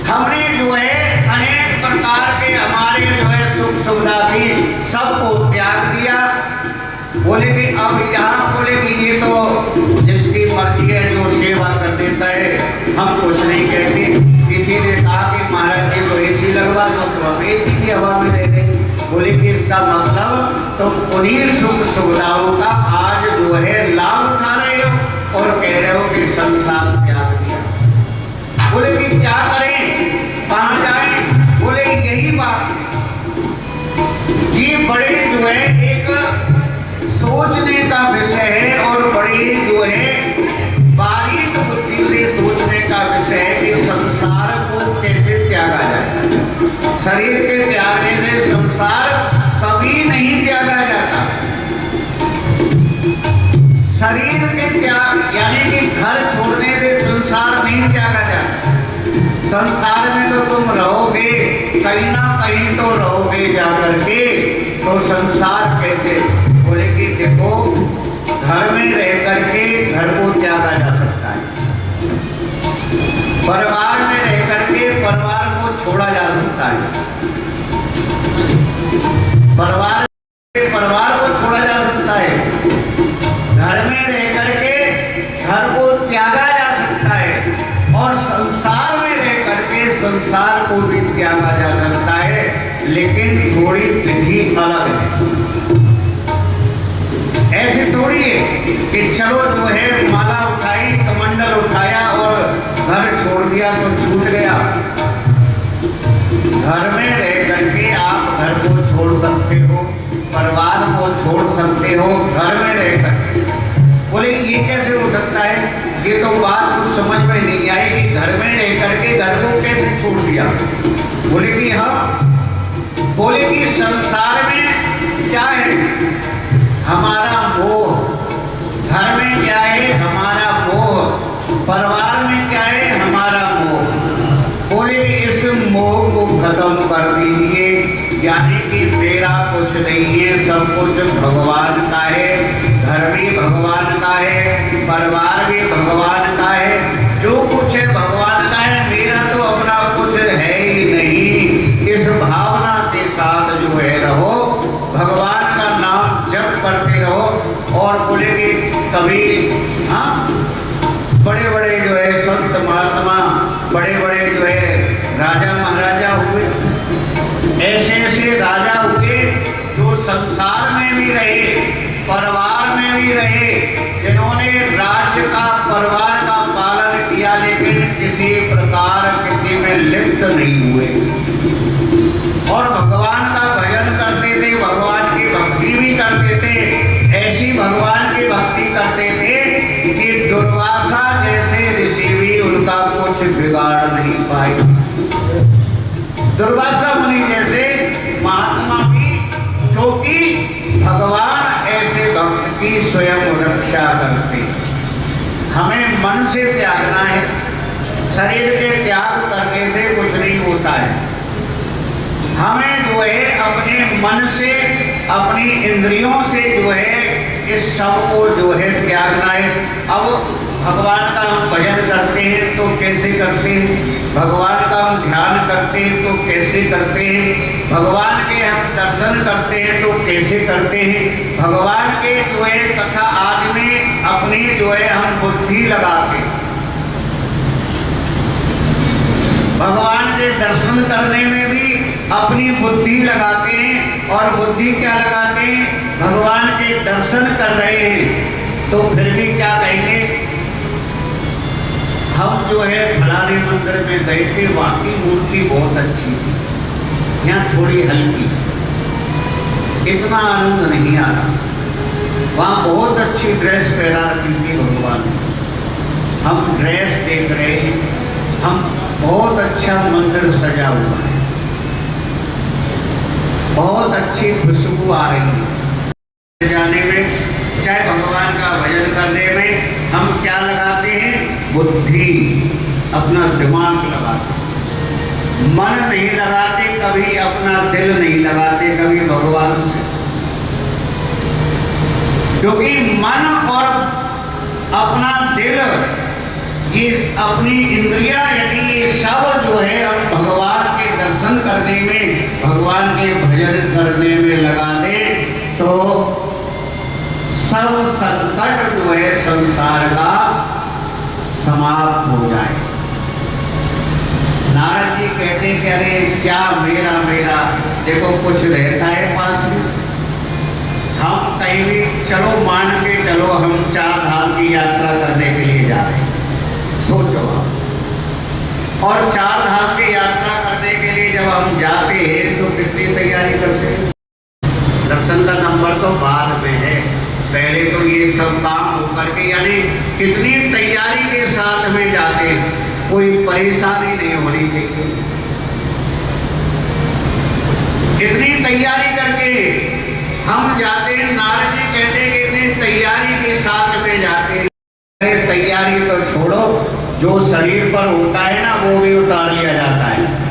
हमने जो है अनेक प्रकार के हमारे जो है सुख सुविधा थी, सबको त्याग दिया। बोले कि अब यहाँ बोले कि ये तो जिसकी मर्जी है जो सेवा कर देता है, हम कुछ नहीं कहते। किसी ने कहा कि महाराज जी को एसी लगवा दो, तो हम एसी की हवा में रह गए। बोले कि इसका मतलब तुम उन्हीं सुख सुविधाओं का आज जो है लाभ उठा रहे हो और कह रहे हो कि संसार त्याग दिया। बोले कि क्या करें, कहाँ जाएं? बोले यही बात, ये बड़े जो है एक सोचने का विषय है और बड़ी जो है बारीक बुद्धि से सोचने का विषय है कि संसार को कैसे त्यागा जाए। शरीर के त्यागने से संसार कभी नहीं त्यागा जाता। शरीर के त्याग यानी कि घर छोड़ने से संसार नहीं त्यागा जाता। संसार में तो तुम रहोगे, कहीं ना कहीं तो रहोगे जाकर के, तो संसार कैसे? बोले कि देखो घर में रह करके घर को त्यागा जा सकता है, परिवार में रह करके परिवार को छोड़ा जा सकता है, परिवार को छोड़ा जा सकता है, घर में रह करके घर को त्यागा जा सकता है और संसार में रह करके संसार को भी त्यागा जा सकता है। लेकिन थोड़ी विधि अलग है। ऐसे थोड़ी है कि चलो जो है माला उठाई, कमंडल उठाया और घर छोड़ दिया तो छूट गया। घर में रह करके आप घर को छोड़ सकते हो, परिवार को छोड़ सकते हो, घर में रह करके। बोले ये कैसे हो सकता है? ये तो बात कुछ समझ में नहीं आई कि घर में रह करके घर को कैसे छोड़ दिया। बोले कि हाँ, बोले कि संसार में क्या है? हमारा मोह। घर में क्या है? हमारा मोह। परिवार में क्या है? हमारा मोह। बोले इस मोह को खत्म कर दीजिए, यानी कि मेरा कुछ नहीं है, सब कुछ भगवान का है। घर भी भगवान का है, परिवार भी भगवान का है, जो कुछ है भगवान का है। मेरा तो अपना कुछ है ही ऐसे ऐसे राजा हुए जो संसार में भी रहे, परिवार में भी रहे, जिन्होंने राज्य का, परिवार का पालन किया, लेकिन किसी प्रकार किसी में लिप्त नहीं हुए और भगवान का भजन करते थे, भगवान की भक्ति भी करते थे। ऐसी भगवान की भक्ति करते थे कि दुर्वासा जैसे ऋषि भी उनका कुछ बिगाड़ नहीं पाए। दुर्वासा मुनि जैसे महात्मा भी, क्योंकि भगवान ऐसे भक्त की स्वयं रक्षा करते। हमें मन से त्यागना है, शरीर के त्याग करने से कुछ नहीं होता है। हमें जो है अपने मन से, अपनी इंद्रियों से जो है इस सब को जो है त्यागना है। अब भगवान का हम भजन करते हैं तो कैसे करते हैं, भगवान का हम ध्यान करते हैं तो कैसे करते हैं, भगवान के हम दर्शन करते हैं तो कैसे करते हैं, भगवान के जो है कथा आदि में अपनी जो है हम बुद्धि लगाते हैं। भगवान के दर्शन करने में भी अपनी बुद्धि लगाते हैं और बुद्धि क्या लगाते हैं, भगवान के दर्शन कर रहे हैं तो फिर भी क्या कहेंगे, हम जो है फलाने मंदिर में गए थे, वहाँ की मूर्ति बहुत अच्छी थी, यहाँ थोड़ी हल्की, इतना आनंद नहीं आ रहा, वहाँ बहुत अच्छी ड्रेस पहना रखी थी भगवान। हम ड्रेस देख रहे हैं, हम बहुत अच्छा मंदिर सजा हुआ है, बहुत अच्छी खुशबू आ रही है जाने में, चाहे भगवान का भजन करने में हम क्या लगाते हैं, बुद्धि, अपना दिमाग लगाते, मन नहीं लगाते, कभी अपना दिल नहीं लगाते, कभी भगवान से। क्योंकि मन और अपना दिल, ये अपनी इंद्रिया, यदि ये सब जो है हम भगवान के दर्शन करने में, भगवान के भजन करने में लगा दें तो सब संकट जो है संसार का समाप्त हो जाए। नारद जी कहते कि अरे क्या मेरा मेरा, देखो कुछ रहता है पास में, हम कहीं भी चलो, मान के चलो हम 4 धाम की यात्रा करने के लिए जा रहे हैं, सोचो आप, और 4 धाम की यात्रा करने के लिए जब हम जाते हैं तो कितनी तैयारी करते हैं। दर्शन का नंबर तो बाद में है, पहले तो ये सब काम होकर के, यानी कितनी तैयारी के साथ में जाते हैं, कोई परेशानी नहीं होनी चाहिए। कितनी तैयारी करके हम जाते हैं, नारद जी कहते हैं कितनी तैयारी के साथ में जाते हैं। तैयारी तो छोड़ो, जो शरीर पर होता है ना वो भी उतार लिया जाता है।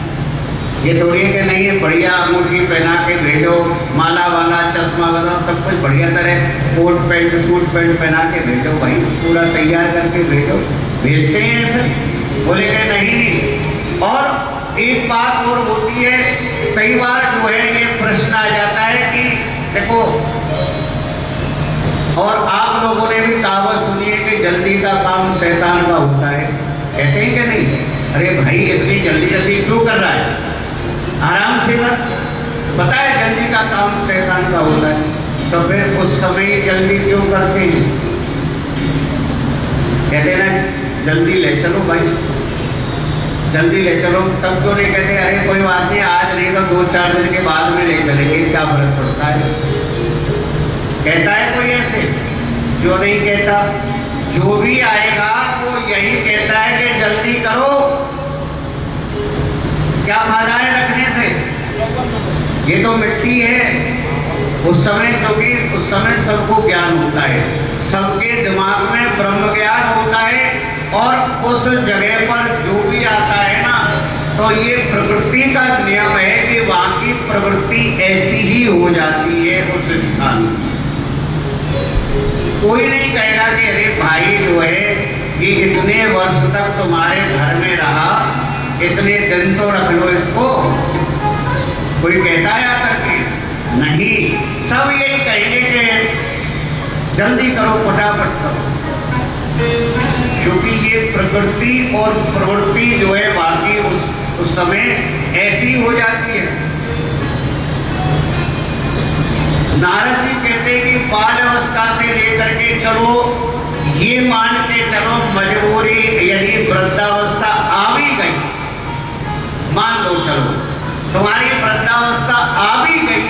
ये थोड़ी है कि नहीं है बढ़िया अंगूठी पहना के भेजो, माला वाला, चश्मा वाला, सब कुछ बढ़िया तरह कोट पैंट, सूट पैंट पहना के भेजो, भाई पूरा तैयार करके भेजो, भेजते हैं ऐसे, बोले कि नहीं। और एक बात और होती है, कई बार जो है ये प्रश्न आ जाता है कि देखो, और आप लोगों ने भी कहावत सुनी है कि जल्दी का काम शैतान का होता है, कहते हैं कि नहीं, अरे भाई इतनी जल्दी जल्दी क्यों कर रहा है, आराम से कर, पता है जल्दी का काम शैतान का होता है, तो फिर उस समय जल्दी क्यों करते हैं। कहते ना जल्दी ले चलो भाई, जल्दी ले चलो, तब क्यों नहीं कहते अरे कोई बात नहीं, आज नहीं तो 2-4 दिन के बाद में ले चलेंगे, क्या फर्क पड़ता है। कहता है कोई ऐसे? जो नहीं कहता, जो भी आएगा वो यही कहता है कि जल्दी करो, क्या फायदा है रखने से, ये तो मिट्टी है। उस समय, क्योंकि उस समय सबको ज्ञान होता है, सबके दिमाग में ब्रह्म ज्ञान होता है, और उस जगह पर जो भी आता है ना, तो ये प्रवृत्ति का नियम है कि वहाँ की प्रवृत्ति ऐसी ही हो जाती है उस स्थान में। कोई नहीं कहेगा कि अरे भाई जो है ये इतने वर्ष तक तुम्हारे घर में रहा, इतने दिन तो रख लो इसको, कोई कहता है आकर के? नहीं, सब यही कहेंगे कि जल्दी करो, फटाफट करो, क्योंकि ये प्रकृति और प्रवृत्ति जो है बाकी उस समय ऐसी हो जाती है। नारद जी कहते हैं कि बाल अवस्था से लेकर के चलो, ये मान के चलो मजबूरी यदि वृद्धावस्था आ भी गई, मान लो चलो तुम्हारी वृद्धावस्था आ भी गई,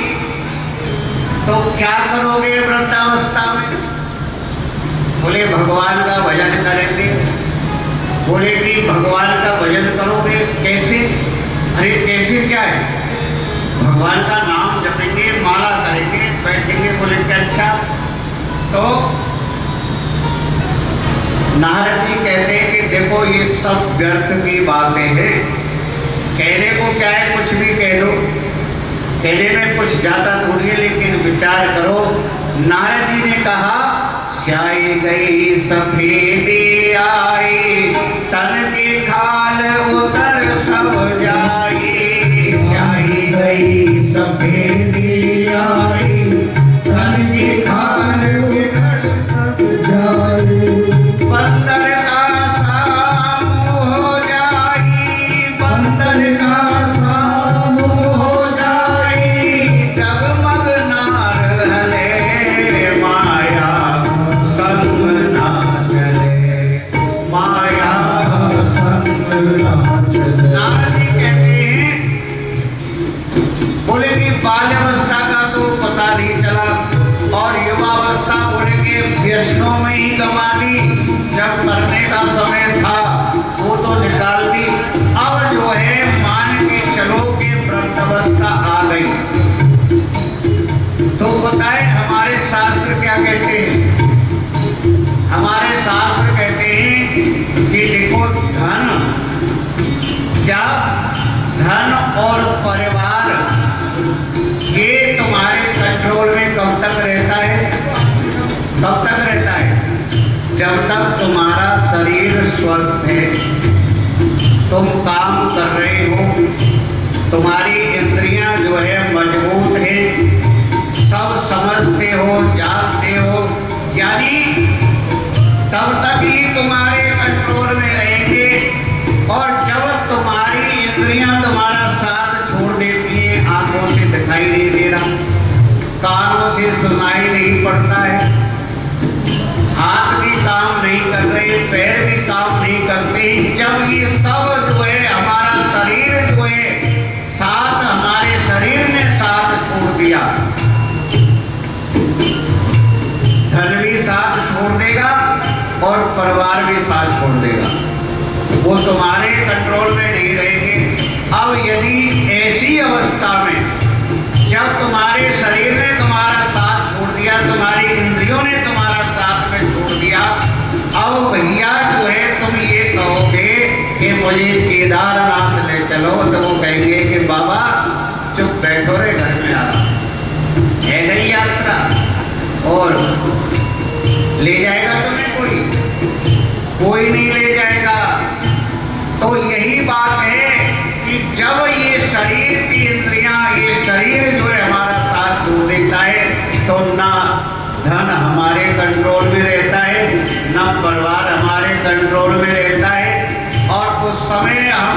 तो क्या करोगे वृद्धावस्था में? बोले भगवान का भजन करेंगे। बोले कि भगवान का भजन करोगे कैसे? अरे कैसे क्या है? भगवान का नाम जपेंगे, माला करेंगे, बैठेंगे। बोले कि अच्छा। तो नारद जी कहते हैं कि देखो ये सब व्यर्थ की बातें हैं, कहने को क्या है, कुछ भी कह दो, कहने में कुछ ज्यादा थोड़ी है, लेकिन विचार करो। नारद जी ने कहा स्याही गई सफेदी आई, तन के खाल उतर सब जाई। स्याही गई सफेदी आई, तन के खाल उतर सब जाई। बंदर का साम हो जाई, बंदर का साम हो जाई। डगमग नार हले, माया संग ना चले, माया संग ना चले। नारद जी कहते हैं, बोले कि बाल्यावस्था का तो पता नहीं चला, और युवावस्था बोले कि व्यसनों में ही गंवा दी। जब मरने का समय था वो तो निकाल दी, अब जो है मान के चलो कि वृद्धावस्था आ गई। तो बताए हमारे शास्त्र क्या कहते हैं? हमारे शास्त्र कहते हैं कि देखो धन, क्या धन और परिवार ये तुम्हारे कंट्रोल में कब तक रहता है? कब तक रहता है? जब तक तुम्हारा शरीर स्वस्थ है, तुम काम कर रहे हो, तुम्हारी इंद्रियां जो है मजबूत है, सब समझते हो, जानते हो, यानी तब तक ही तुम्हारे कंट्रोल में रहेंगे। और जब तुम्हारी इंद्रियां तुम्हारा साथ छोड़ देती हैं, आंखों से दिखाई नहीं दे रहा, कानों से सुनाई नहीं पड़ता है, हाथ भी काम नहीं कर रहे, पैर भी काम नहीं करते, जब ये सब जो है हमारा शरीर जो है साथ, हमारे शरीर ने साथ छोड़ दिया, धन भी साथ छोड़ देगा और परिवार भी साथ छोड़ देगा, वो तुम्हारे कंट्रोल में नहीं रहेंगे। अब यदि ऐसी अवस्था में जब तुम्हारे शरीर ने तुम्हारा साथ छोड़ दिया, तुम्हारी इंद्रियों ने तुम्हारा साथ में छोड़ दिया, अब भैया जो है तुम ये कहोगे कि मुझे केदारनाथ ले चलो, तो वो कहेंगे कि बाबा चुप बैठो रे, घर में आ है गई यात्रा, और ले जाएगा तुम्हें कोई नहीं ले जाएगा। तो यही बात है कि जब ये शरीर की इंद्रियां, ये शरीर जो है हमारा साथ छोड़ देता है, तो ना धन हमारे कंट्रोल में रहता है, ना परिवार हमारे कंट्रोल में रहता है, और उस समय हम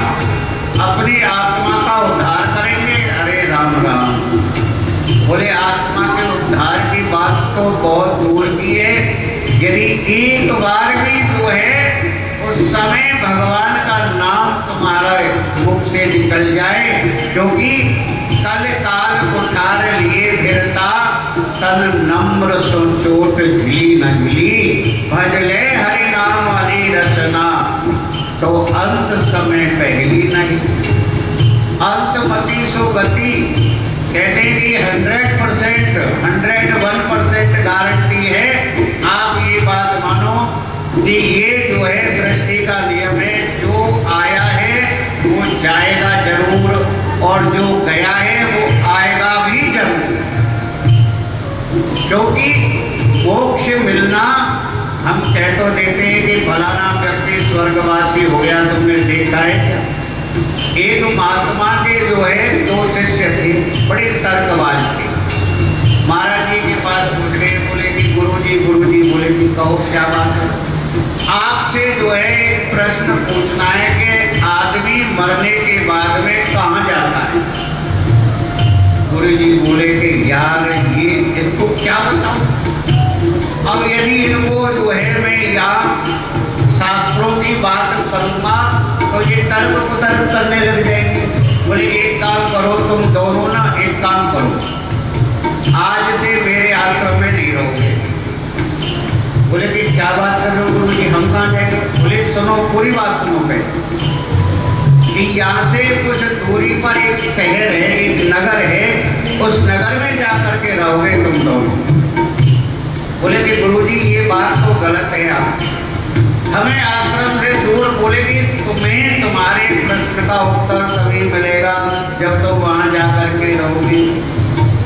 अपनी आत्मा का उद्धार करेंगे। अरे राम राम। बोले आत्मा के उद्धार की बात तो बहुत दूर की है, यदि एक बार भी जो है उस समय भगवान का नाम तुम्हारा मुख से निकल जाए, क्योंकि कल काल कुठार लिए फिरता, तन नम्र सो चोट झिली न झिली, भजले हरि नाम वाली रचना, तो अंत समय पहली नहीं, अंतमति सो गति। कहते हैं कि 100%, 101% गारंटी है। आप ये बात मानो कि ये जो है सृष्टि का नियम है, जो आया है वो जाएगा जरूर, और जो गया है वो आएगा भी जरूर। क्योंकि मोक्ष मिलना, हम कह तो देते हैं कि फलाना व्यक्ति स्वर्गवासी हो गया, तुमने देखा है क्या? एक महात्मा के जो है 2 शिष्य थे, बड़े तर्कबाज थे। महाराज जी के पास पूछ गए, बोले कि गुरुजी बोले कि कहो क्या बात है? आपसे जो है एक प्रश्न पूछना है कि आदमी मरने के बाद में कहाँ जाता है? गुरुजी बोले कि यार ये अब यदि इनको जो है मैं यहाँ शास्त्रों की बात करूँगा तो ये तर्क कुतर्क करने लग जाएंगे। बोले एक काम करो, तुम दोनों ना एक काम करो, आज से मेरे आश्रम में नहीं रहोगे। बोले कि क्या बात कर रहे हो गुरु जी, हम कहाँ जाएंगे? बोले सुनो, पूरी बात सुनो पहले कि यहाँ से कुछ दूरी पर एक शहर है, एक नगर है, उस नगर में जा करके रहोगे तुम दोनों। बोले कि गुरुजी ये बात तो गलत है, आप हमें आश्रम से दूर। बोले कि तुम्हें तुम्हारे प्रश्न का उत्तर तभी मिलेगा जब तुम वहाँ जा करके रहोगे।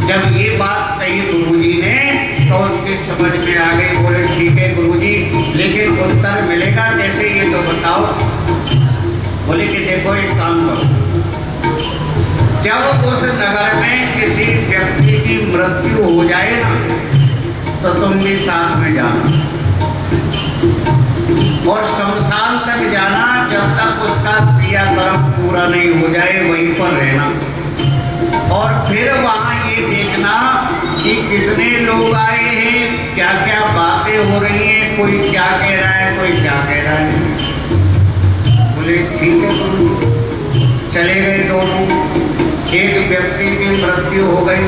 जब ये बात कही गुरुजी ने तो उसकी समझ में आ गई। बोले ठीक है गुरुजी, लेकिन उत्तर मिलेगा कैसे ये तो बताओ। बोले कि देखो एक काम करो, जब उस नगर में किसी व्यक्ति की मृत्यु हो जाए ना तो तुम भी साथ में जाना और शमशान तक जाना, जब तक उसका क्रियाकर्म पूरा नहीं हो जाए वहीं पर रहना। और फिर वहाँ ये देखना कि कितने लोग आए हैं, क्या क्या बातें हो रही हैं, कोई क्या कह रहा है, कोई क्या कह रहा है। बोले ठीक है गुरु। चले गए दोनों। एक व्यक्ति की मृत्यु हो गई,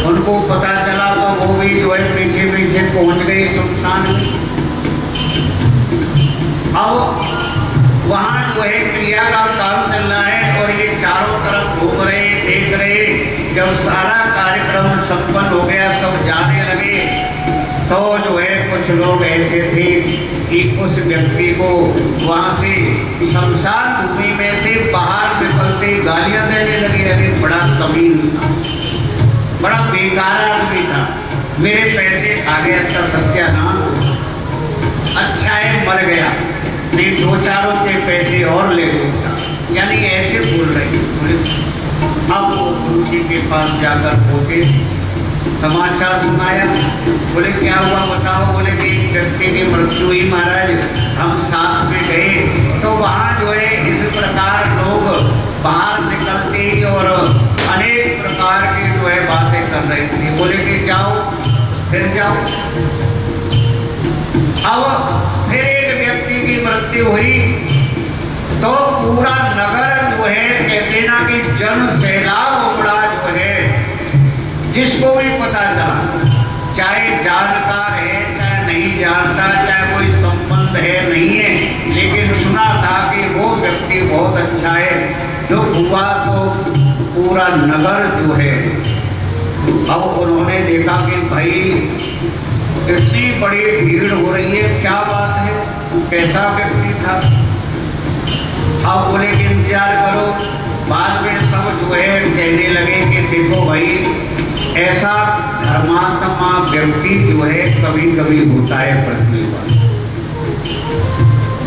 उनको पता चला तो वो भी जो है पीछे पीछे पहुंच गए शमशान में। अब वहाँ जो है क्रिया का काम चल रहा है और ये चारों तरफ घूम रहे, देख रहे। जब सारा कार्यक्रम संपन्न हो गया, सब जाने लगे, तो जो है कुछ लोग ऐसे थे कि उस व्यक्ति को वहाँ से शमशान भूमि में से बाहर निकलते गालियाँ देने लगे। अरे बड़ा कमीन था, बड़ा बेकार आदमी था, मेरे पैसे खा गया, इसका सत्यानाश, अच्छा है मर गया, नहीं दो चारों के पैसे और ले लूँगा। यानी ऐसे बोल रहे। अब वो गुरु जी के पास जाकर पहुँचे, समाचार सुनाया। बोले क्या हुआ बताओ। बोले कि एक व्यक्ति की मृत्यु हुई महाराज, हम साथ में गए तो वहाँ जो है इस प्रकार लोग बाहर निकलते ही और अनेक प्रकार की जो है बातें कर रहे थे। बोले कि जाओ, फिर जाओ। अब फिर एक व्यक्ति की मृत्यु हुई तो पूरा नगर जो है कहते ना कि जन सैलाब उमड़ा जो है, जिसको भी पता चला, चाहे जानकार है चाहे नहीं जानता, चाहे कोई संबंध है नहीं है, लेकिन सुना था कि वो व्यक्ति बहुत अच्छा है। जो हुआ तो पूरा नगर जो है, अब उन्होंने देखा कि भाई इतनी बड़ी भीड़ हो रही है, क्या बात है, कैसा व्यक्ति था। अब बोले कि इंतजार करो। बाद में सब जो है कहने लगे कि देखो भाई ऐसा धर्मात्मा व्यक्ति जो है कभी कभी होता है पृथ्वी पर।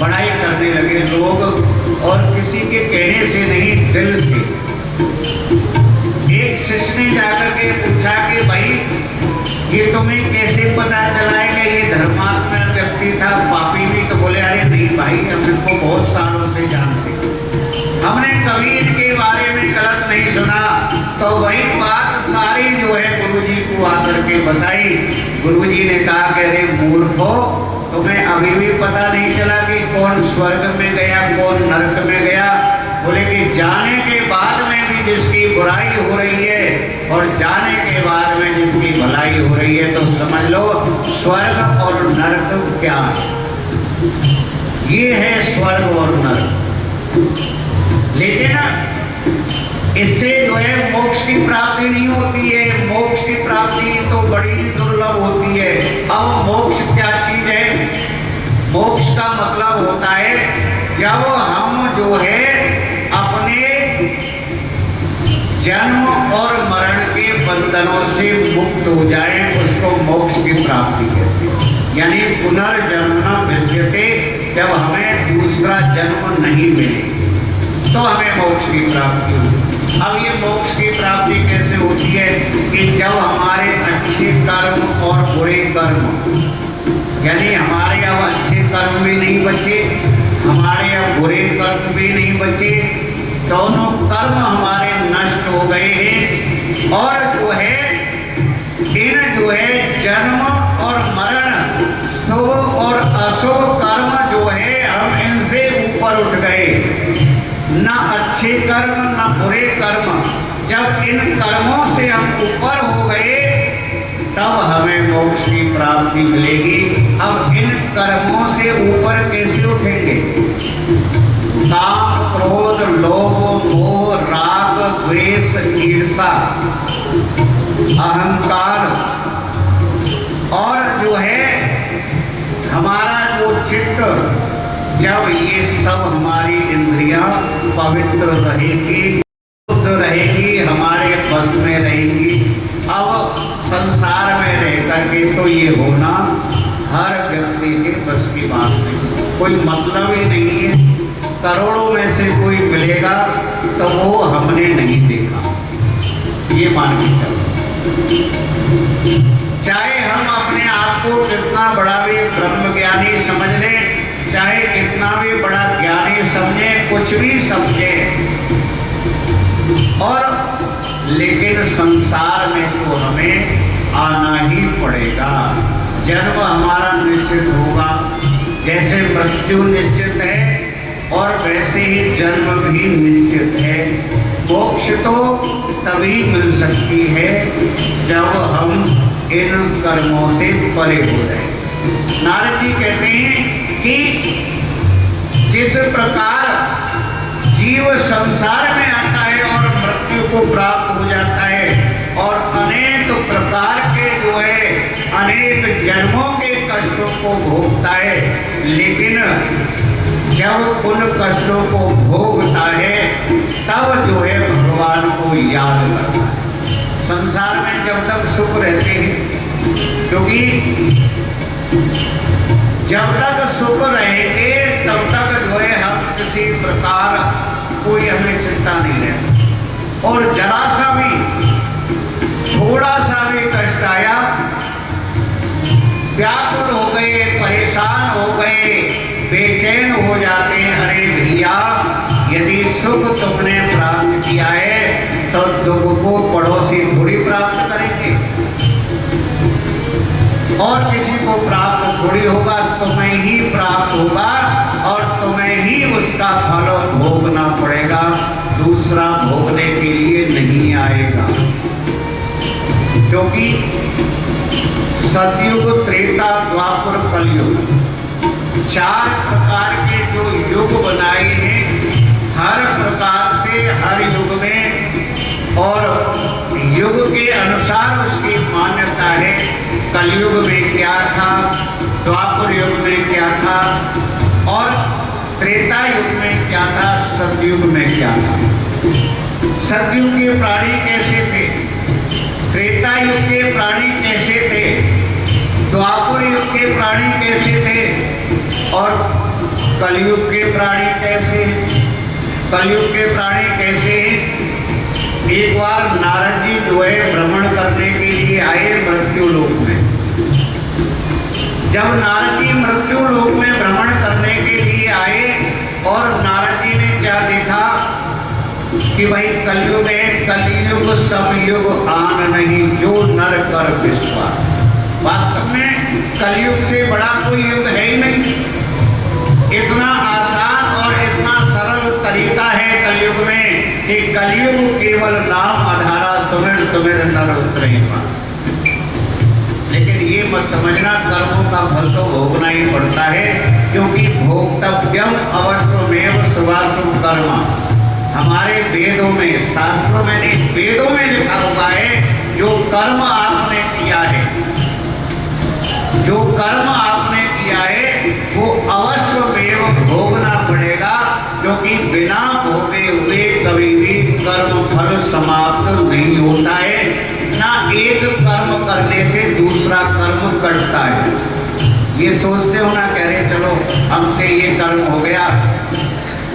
बड़ाई करने लगे लोग और किसी के कहने से नहीं, दिल से। एक शिष्य ने जाकर के पूछा कि भाई ये तुम्हें कैसे पता चला है कि ये धर्मात्मा व्यक्ति था, पापी भी? तो बोले अरे नहीं भाई, हम इनको बहुत सालों से जानते, हमने कभी इनके बारे में गलत नहीं सुना। तो वही बात सारी जो है गुरुजी को आकर के बताई। गुरुजी ने कहा कि अरे मूर्खो, तुम्हें अभी भी पता नहीं चला कि कौन स्वर्ग में गया कौन नरक में गया। बोले कि जाने के बाद में भी जिसकी बुराई हो रही है और जाने के बाद में जिसकी भलाई हो रही है, तो समझ लो स्वर्ग और नरक क्या है। ये है स्वर्ग और नरक। लेकिन इससे जो है मोक्ष की प्राप्ति नहीं होती है। मोक्ष की प्राप्ति तो बड़ी दुर्लभ होती है। अब मोक्ष क्या चीज है? मोक्ष का मतलब होता है जब हम जो है अपने जन्म और मरण के बंधनों से मुक्त हो जाएं, उसको मोक्ष की प्राप्ति कहते हैं। यानी पुनर्जन्म न विद्यते, जब हमें दूसरा जन्म नहीं मिले तो हमें मोक्ष की प्राप्ति होती। अब ये मोक्ष की प्राप्ति कैसे होती है कि जब हमारे अच्छे कर्म और बुरे कर्म, यानी हमारे अब अच्छे कर्म भी नहीं बचे, हमारे अब बुरे कर्म भी नहीं बचे, दोनों कर्म हमारे नष्ट हो गए हैं और जो है इन जो है जन्म और मरण, शुभ और अशुभ कर्म जो है हम इनसे ऊपर उठ गए। न अच्छे कर्म न बुरे कर्म, जब इन कर्मों से हम ऊपर हो गए तब हमें मोक्ष की प्राप्ति मिलेगी। अब इन कर्मों से ऊपर कैसे उठेंगे? काम, क्रोध, लोभ, मोह, राग, द्वेष, ईर्षा, अहंकार और जो है हमारा जो चित्त, जब ये सब हमारी इंद्रियां पवित्र रहेगी, शुद्ध रहेगी, हमारे बस में रहेंगी। अब संसार में रह करके तो ये होना हर व्यक्ति के बस की बात नहीं, कोई मतलब ही नहीं है। करोड़ों में से कोई मिलेगा तो वो हमने नहीं देखा, ये मान के चलो। चाहे हम अपने आप को कितना बड़ा भी ब्रह्म ज्ञानी समझ लें, चाहे कितना भी बड़ा ज्ञानी समझें, कुछ भी समझें, और लेकिन संसार में तो हमें आना ही पड़ेगा। जन्म हमारा निश्चित होगा, जैसे मृत्यु निश्चित है और वैसे ही जन्म भी निश्चित है। मोक्ष तो तभी मिल सकती है जब हम इन कर्मों से परे हो जाए। नारद जी कहते हैं कि जिस प्रकार जीव संसार में आता है और मृत्यु को प्राप्त हो जाता है और अनेक प्रकार के जो है अनेक जन्मों के कष्टों को भोगता है, लेकिन जब उन कष्टों को भोगता है तब जो है भगवान को याद करता है। संसार में जब तक सुख रहते हैं, क्योंकि जब तक सुख रहेंगे तब तक जो है हम किसी प्रकार कोई हमें चिंता नहीं रहती, और जरा सा भी थोड़ा सा भी कष्ट आया, व्याकुल हो गए, परेशान हो गए, बेचैन हो जाते हैं। अरे भैया, यदि सुख तुमने प्राप्त किया है तो दुख को पड़ोसी थोड़ी प्राप्त करेंगे, और किसी को प्राप्त थोड़ी होगा, तुम्हें ही प्राप्त होगा और तुम्हें ही उसका फल भोगना पड़ेगा, दूसरा भोगने के लिए नहीं आएगा। क्योंकि सतयुग, त्रेता, द्वापर, कलयुग, चार प्रकार के जो युग बनाए हैं, हर प्रकार से हर युग में और युग के अनुसार उसकी मान्यता है। कलयुग में क्या था, द्वापर युग में क्या था, और त्रेता युग में क्या था, सतयुग में क्या था। सतयुग के प्राणी कैसे थे, त्रेता युग के प्राणी कैसे थे, द्वापर युग के प्राणी कैसे थे, और कलयुग के प्राणी कैसे हैं। कलयुग के प्राणी कैसे हैं? एक बार नारद जी जो है भ्रमण करने के लिए आए मृत्यु लोक में। जब नारद जी मृत्यु लोक में भ्रमण करने के लिए आए और नारद जी ने क्या देखा कि भाई कलयुग है, कलयुग सब युग आन नहीं, जो नर कर विश्वास। वास्तव में कलयुग से बड़ा कोई युग है ही नहीं। इतना आसान और इतना सरल तरीका है कलयुग में कि कलयुग केवल नाम आधारा, सुमिर सुमिर नर उतरे। लेकिन ये मत समझना कर्मों का फल तो भोगना ही पड़ता है, क्योंकि भोक्तव्यम अवश्यमेव शुभाशुभ कर्म। हमारे वेदों में, शास्त्रों में नहीं, वेदों में लिखा हुआ है जो कर्म आपने किया है, जो कर्म आपने किया है वो अवश्यमेव भोगना पड़ेगा, क्योंकि बिना भोगे हुए कभी भी कर्म फल समाप्त नहीं होता है। ना एक कर्म करने से दूसरा कर्म कटता है। ये सोचते हो ना, कह रहे चलो हमसे ये कर्म हो गया,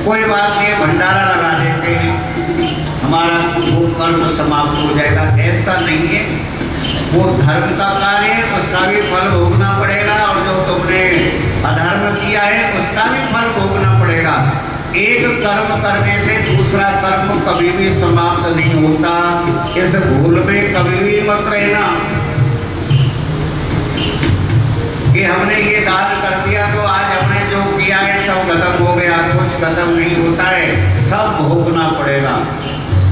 कोई बात नहीं, भंडारा लगा देते हैं, हमारा वो कर्म समाप्त हो जाएगा। ऐसा नहीं है, वो धर्म का कार्य है, उसका भी फल भोगना पड़ेगा, और जो तुमने अधर्म किया है उसका भी फल भोगना पड़ेगा। एक कर्म करने से दूसरा कर्म कभी भी समाप्त नहीं होता। इस भूल में कभी भी मत रहना। कि हमने ये दान कर दिया तो आज हमने जो किया है सब खत्म हो गया। कुछ खत्म नहीं होता है, सब भोगना पड़ेगा,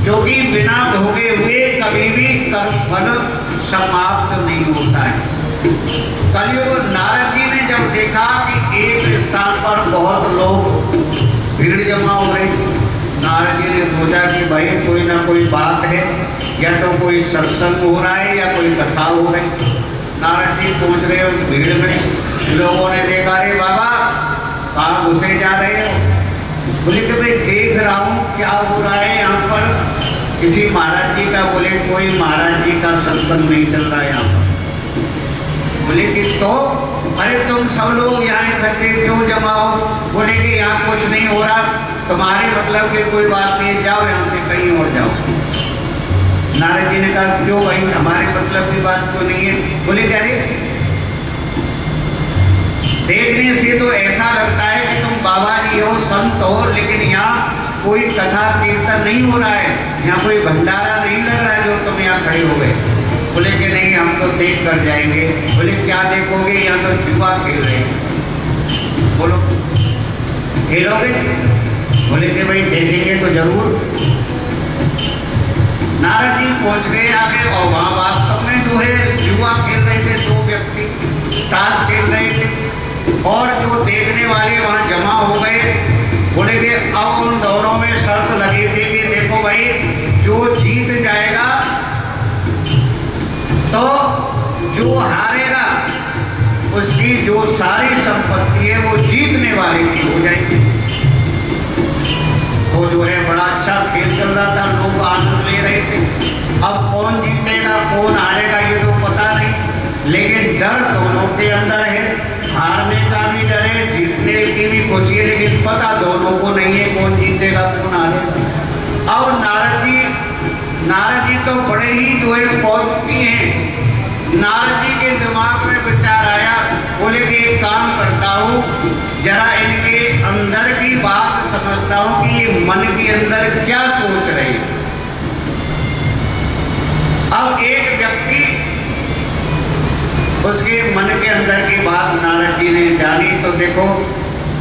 क्योंकि बिना भोगे हुए कभी भी कर्म फल समाप्त नहीं होता है। कलयुग नारद जी ने जब देखा कि एक स्थान पर बहुत लोग भीड़ जमा हो रही, नारद जी ने सोचा कि भाई कोई ना कोई बात है, या तो कोई सत्संग हो रहा है या कोई कथा हो रही। नारद जी पहुंच रहे हो भीड़ में, लोगों ने देखा, अरे बाबा कहाँ घुसे जा रहे हो? बोले कि मैं देख रहा हूँ क्या हो रहा है यहाँ पर, किसी महाराज जी का। बोले कोई महाराज जी का सत्संग नहीं चल रहा है यहाँ पर। बोले कि तो अरे तुम सब लोग यहाँ इकट्ठे क्यों जमा हो? बोले कि यहाँ कुछ नहीं हो रहा, तुम्हारे मतलब की कोई बात नहीं, जाओ यहाँ से कहीं और जाओ। नारद जी ने कहा क्यों भाई, हमारे मतलब की बात क्यों नहीं है? बोले कि अरे देखने से तो ऐसा लगता है कि तुम बाबा जी हो, संत हो, लेकिन यहाँ कोई कथा कीर्तन नहीं हो रहा है, यहाँ कोई भंडारा नहीं लग रहा है जो तुम यहाँ खड़े हो गए। बोले कि नहीं, हम तो देख कर जाएंगे। बोले क्या देखोगे? यहाँ तो जुआ खेल रहे हैं। बोलो खेलोगे? बोले कि भाई देखेंगे तो जरूर। नारद जी पहुंच गए आगे, और वहाँ वास्तव में जो है जुआ खेल रहे थे, दो व्यक्ति ताश खेल रहे थे, और जो देखने वाले वहाँ जमा हो गए। बोले कि अब उन दोनों में शर्त लगी थी कि देखो भाई, जो जीत जाएगा तो जो हारेगा उसकी जो सारी संपत्ति है वो जीतने वाले की हो जाएगी। तो जो है बड़ा अच्छा खेल चल रहा था, लोग आनंद ले रहे थे। अब कौन जीतेगा कौन हारेगा ये तो पता नहीं, लेकिन डर दोनों के अंदर है, हारने का भी डर है, जीतने की भी खुशी है, लेकिन पता दोनों को नहीं है कौन जीतेगा कौन हारेगा। और नारद जी तो बड़े ही जो है कौतुकी हैं। नारद जी के दिमाग में विचार आया, बोले कि एक काम करता हूँ, जरा इनके अंदर की बात समझता हूँ कि ये मन के अंदर क्या सोच रहे हैं। अब एक व्यक्ति, उसके मन के अंदर की बात नारद जी ने जानी, तो देखो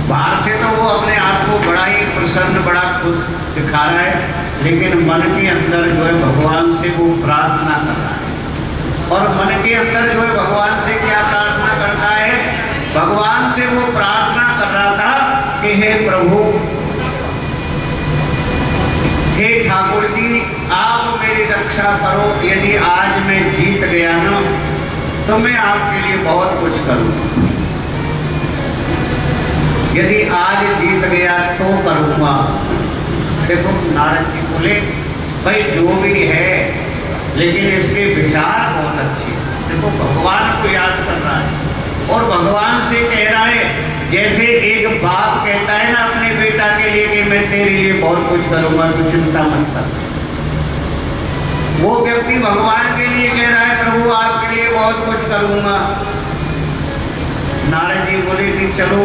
बाहर से तो वो अपने आप को बड़ा ही प्रसन्न, बड़ा खुश दिखा रहा है, लेकिन मन के अंदर जो है भगवान से वो प्रार्थना कर रहा है। और मन के अंदर जो है भगवान से क्या प्रार्थना करता है? भगवान से वो प्रार्थना कर रहा था कि हे प्रभु, हे ठाकुर जी, आप मेरी रक्षा करो। यदि आज मैं जीत गया ना तो मैं आपके लिए बहुत कुछ करूँगा। यदि आज जीत गया तो करूँगा। देखो नारद जी बोले भाई जो भी है, लेकिन इसके विचार बहुत अच्छे। देखो भगवान को याद कर रहा है और भगवान से कह रहा है, जैसे एक बाप कहता है ना अपने बेटा के लिए कि मैं तेरे लिए बहुत कुछ करूँगा, तू चिंता मत कर। वो व्यक्ति भगवान के लिए कह रहा है, प्रभु आपके लिए बहुत कुछ करूँगा। नारद जी बोले कि चलो,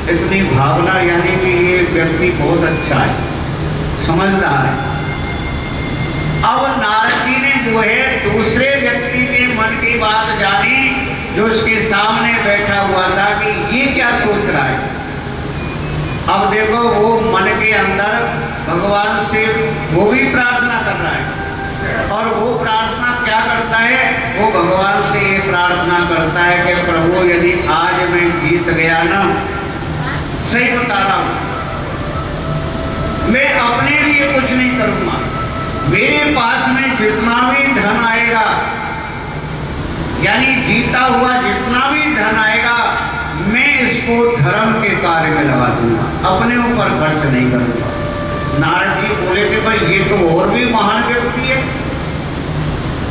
इतनी भावना, यानी कि ये व्यक्ति बहुत अच्छा है, समझदार है। अब नारद जी ने जो है दूसरे व्यक्ति के मन की बात जानी, जो उसके सामने बैठा हुआ था, कि ये क्या सोच रहा है। अब देखो वो मन के अंदर भगवान से वो भी प्रार्थना कर रहा है, और वो प्रार्थना क्या करता है? वो भगवान से ये प्रार्थना करता है कि प्रभु यदि आज मैं जीत गया ना, सही बता रहा हूं, मैं अपने लिए कुछ नहीं करूंगा, मेरे पास में जितना भी धन आएगा, यानी जीता हुआ जितना भी धन आएगा, मैं इसको धर्म के कार्य में लगा दूंगा, अपने ऊपर खर्च नहीं करूंगा। नारद जी बोले कि भाई ये तो और भी महान व्यक्ति है,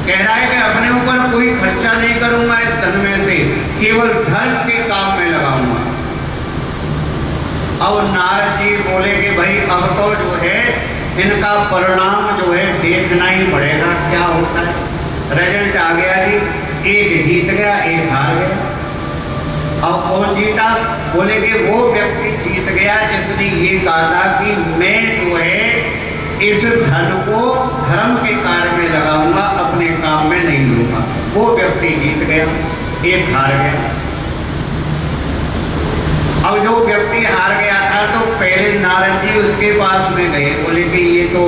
कह रहा है कि अपने ऊपर कोई खर्चा नहीं करूंगा, इस धन में से केवल धर्म के काम में लगाऊंगा। अब नारद जी बोले कि भाई अब तो जो है इनका परिणाम जो है देखना ही पड़ेगा, क्या होता है। रिजल्ट आ गया जी, एक जीत गया एक हार गया। अब कौन जीता? बोले कि वो व्यक्ति जीत गया जिसने ये कहा था कि मैं जो है इस धन को धर्म के कार्य में लगाऊंगा, अपने काम में नहीं लूंगा। वो व्यक्ति जीत गया, एक हार गया। अब जो व्यक्ति हार गया था तो पहले नारद जी उसके पास में गए, बोले कि ये तो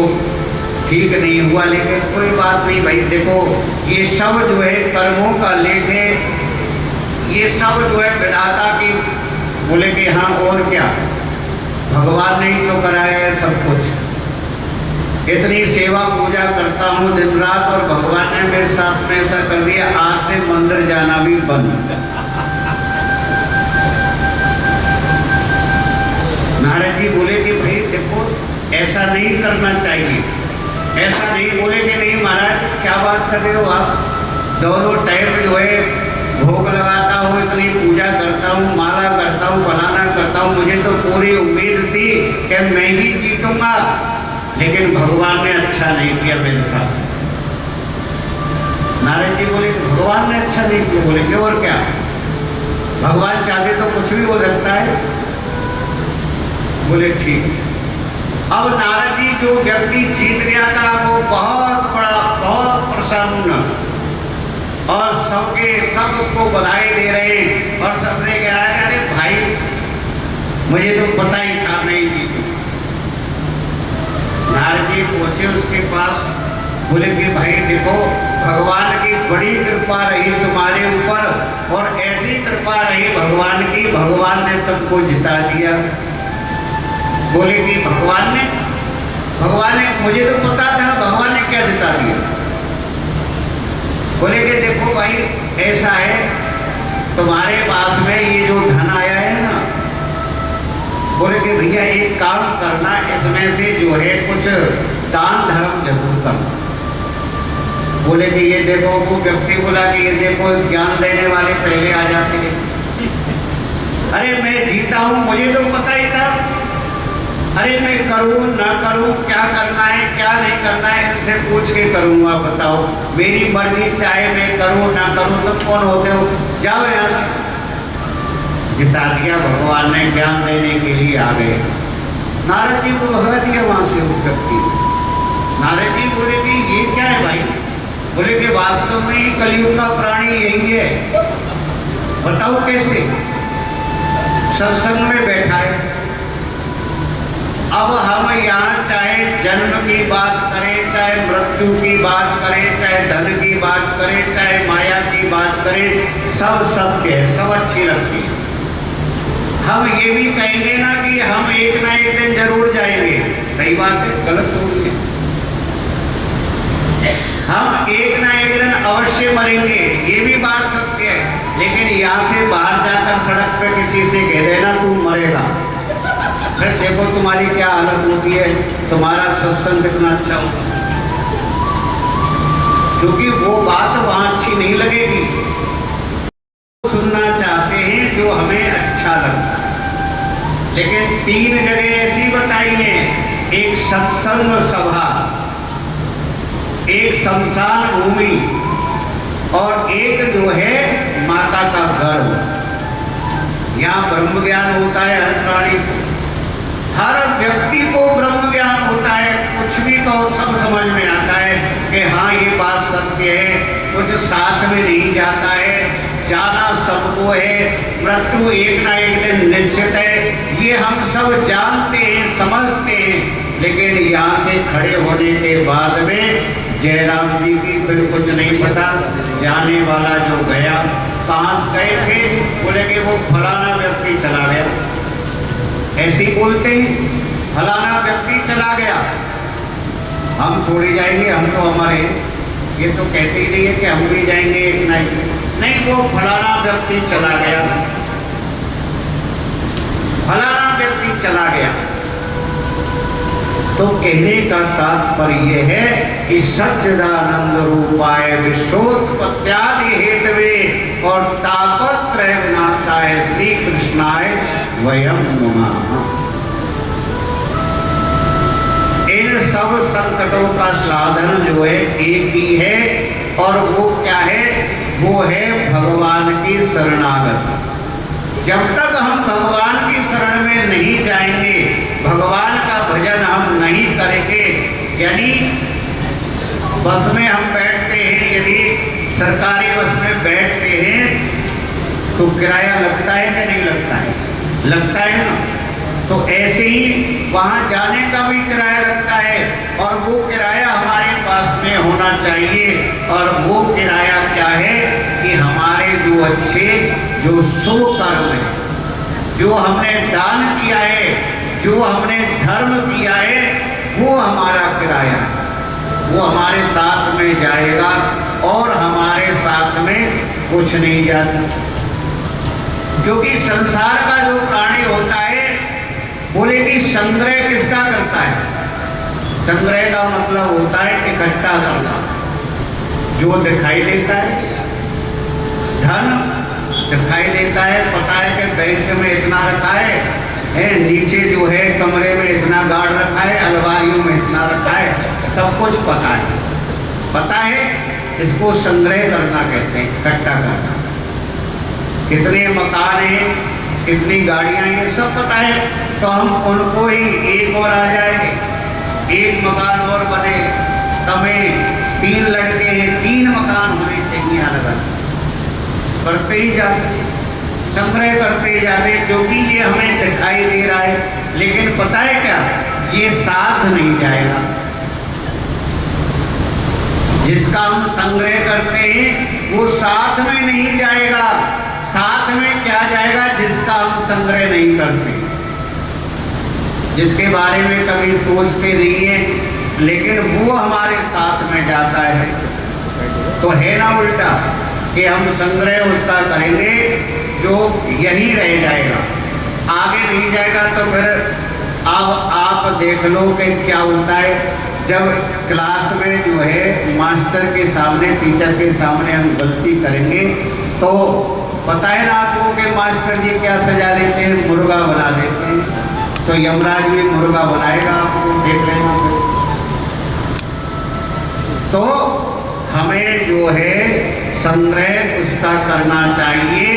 ठीक नहीं हुआ, लेकिन कोई बात नहीं भाई, देखो ये सब जो है कर्मों का लेख है, ये सब जो है विधाता की। बोले कि हाँ और क्या, भगवान ने ही तो कराया है सब कुछ। इतनी सेवा पूजा करता हूँ दिन रात और भगवान ने मेरे साथ में ऐसा कर दिया, आज से मंदिर जाना भी बंद। नारद जी बोले कि भाई देखो ऐसा नहीं करना चाहिए, ऐसा नहीं। बोले कि नहीं महाराज क्या बात कर रहे हो आप, दोनों टाइम जो है भोग लगाता हूँ, इतनी पूजा करता हूँ, माला करता हूँ, बनाना करता हूँ, मुझे तो पूरी उम्मीद थी कि मैं ही जीतूंगा, लेकिन भगवान ने अच्छा नहीं किया मेरे साथ। नारद जी बोले कि भगवान ने अच्छा नहीं किया। बोले कि और क्या, भगवान चाहते तो कुछ भी हो सकता है। बोले ठीक। अब नारद जी जो व्यक्ति जीत गया था वो बहुत प्रसन्न, और सब उसको बधाई दे रहे हैं, और सबने कहा अरे भाई मुझे तो पता ही था मैं ही जीतू। नारद जी पहुंचे उसके पास, बोले कि भाई देखो भगवान की बड़ी कृपा रही तुम्हारे ऊपर, और ऐसी कृपा रही भगवान की, भगवान ने तुमको जिता दिया। बोले कि भगवान ने मुझे तो पता था, भगवान ने क्या जिता दिया। बोले कि देखो भाई ऐसा है, तुम्हारे पास में ये जो धन आया है ना, बोले कि भैया एक काम करना, इसमें से जो है कुछ दान धर्म जरूर करना। बोले कि ये देखो, वो व्यक्ति बोला कि ये देखो ज्ञान देने वाले पहले आ जाते हैं। अरे मैं जीता हूं, मुझे तो पता ही था, अरे मैं करूं ना करूं, क्या करना है क्या नहीं करना है इनसे पूछ के करूंगा, बताओ मेरी मर्जी, चाहे मैं करूं ना करूं, तुम कौन होते हो, जाओ यहाँ से। जिता दिया भगवान ने, ज्ञान देने के लिए आ गए। नारद जी को भगा दिया वहां से उस व्यक्ति। नारद जी बोले कि ये क्या है भाई। बोले कि वास्तव में ही कलयुग का प्राणी यही है, बताओ कैसे। सत्संग में बैठा है, अब हम यहाँ चाहे जन्म की बात करें, चाहे मृत्यु की बात करें, चाहे धन की बात करें, चाहे माया की बात करें, सब सत्य है, सब अच्छी लगती है। हम ये भी कहेंगे ना कि हम एक ना एक दिन जरूर जाएंगे, सही बात है, गलत थोड़ी है। हम एक ना एक दिन अवश्य मरेंगे, ये भी बात सत्य है, लेकिन यहाँ से बाहर जाकर सड़क पे किसी से कह देना तू मरेगा, फिर देखो तुम्हारी क्या हालत होती है, तुम्हारा सत्संग कितना अच्छा होगा। क्योंकि वो बात वहां अच्छी नहीं लगेगी, सुनना चाहते हैं जो हमें अच्छा लगता है। लेकिन 3 जगह ऐसी बताई हैं, एक सत्संग सभा, एक शमशान भूमि, और एक जो है माता का गर्भ। यहाँ ब्रह्म ज्ञान होता है हर प्राणी को, हर व्यक्ति को ब्रह्म ज्ञान होता है, कुछ भी कहो सब समझ में आता है कि हाँ ये बात सत्य है, कुछ साथ में नहीं जाता है, जाना सबको है, मृत्यु एक ना एक दिन निश्चित है, ये हम सब जानते हैं समझते हैं। लेकिन यहाँ से खड़े होने के बाद में जयराम जी की फिर कुछ नहीं पता, जाने वाला जो गया, कहाँ गए थे, बोले कि वो फलाना व्यक्ति चला गया, ऐसे ही बोलते हैं, फलाना व्यक्ति चला गया, हम थोड़ी जाएंगे, हम तो हमारे, ये तो कहते ही नहीं है कि हम भी जाएंगे एक नहीं, वो फलाना व्यक्ति चला गया, फलाना व्यक्ति चला गया। तो कहने का तात्पर्य है कि सच्चिदानंद रूपाय विश्वोत्पत्त्यादि हेतवे और तापत्रय विनाशाय श्री कृष्णाय वयं नमः। इन सब संकटों का साधन जो है एक ही है, और वो क्या है, वो है भगवान की शरणागति। जब तक हम भगवान की शरण में नहीं जाएंगे, भगवान का भजन हम नहीं करेंगे, यानी बस में हम बैठते हैं, यदि सरकारी बस में बैठते हैं तो किराया लगता है कि नहीं लगता है, लगता है ना। तो ऐसे ही वहाँ जाने का भी किराया लगता है, और वो किराया हमारे पास में होना चाहिए। और वो किराया क्या है कि हमारे जो अच्छे जो शुभ कर्म है, जो हमने दान किया है, जो हमने धर्म किया है, वो हमारा किराया है। वो हमारे साथ में जाएगा और हमारे साथ में कुछ नहीं जाता। क्योंकि संसार का जो प्राणी होता है, बोले कि संग्रह किसका करता है? संग्रह का मतलब होता है इकट्ठा करना, जो दिखाई देता है। धन दिखाई देता है, पता है कि बैंक में इतना रखा है, नीचे जो है कमरे में इतना गाड़ रखा है, अलमारियों में इतना रखा है, सब कुछ पता है। पता है, इसको संग्रह करना कहते हैं, इकट्ठा करना। कितने मकान हैं, कितनी गाड़ियां हैं, सब पता है। तो हम उनको ही एक और आ जाएंगे, एक मकान और बने, तमें 3 लड़के हैं, 3 मकान होने चाहिए अलग। करते ही जाते, संग्रह करते ही जाते, क्योंकि ये हमें दिखाई दे रहा है। लेकिन पता है क्या, ये साथ नहीं जाएगा। जिसका हम संग्रह करते हैं वो साथ में नहीं जाएगा। साथ में क्या जाएगा? जिसका हम संग्रह नहीं करते, जिसके बारे में कभी सोचते नहीं है, लेकिन वो हमारे साथ में जाता है। तो है ना उल्टा कि हम संग्रह उसका करेंगे जो यही रह जाएगा, आगे नहीं जाएगा। तो फिर अब आप देख लो कि क्या होता है, जब क्लास में जो है मास्टर के सामने, टीचर के सामने हम गलती करेंगे, तो पता है ना आपको कि मास्टर जी क्या सजा देते हैं? मुर्गा बना देते हैं। तो यमराज भी मुर्गा बनाएगा, आपको देख लेना। तो हमें जो है संग्रह उसका करना चाहिए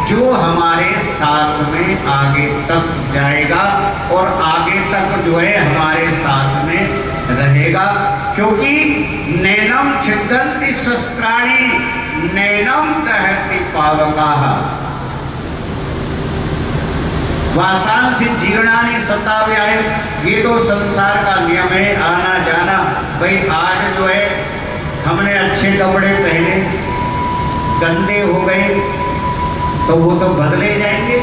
जो हमारे साथ में आगे तक जाएगा और आगे तक जो है हमारे साथ में रहेगा। क्योंकि नैनम छिद्यन्ति शस्त्राणि नैनम दहति पावकाः वासांसि जीर्णानि सताव्याय। ये तो संसार का नियम है, आना जाना। भाई आज जो है हमने अच्छे कपड़े पहने, गंदे हो गए तो वो तो बदले जाएंगे,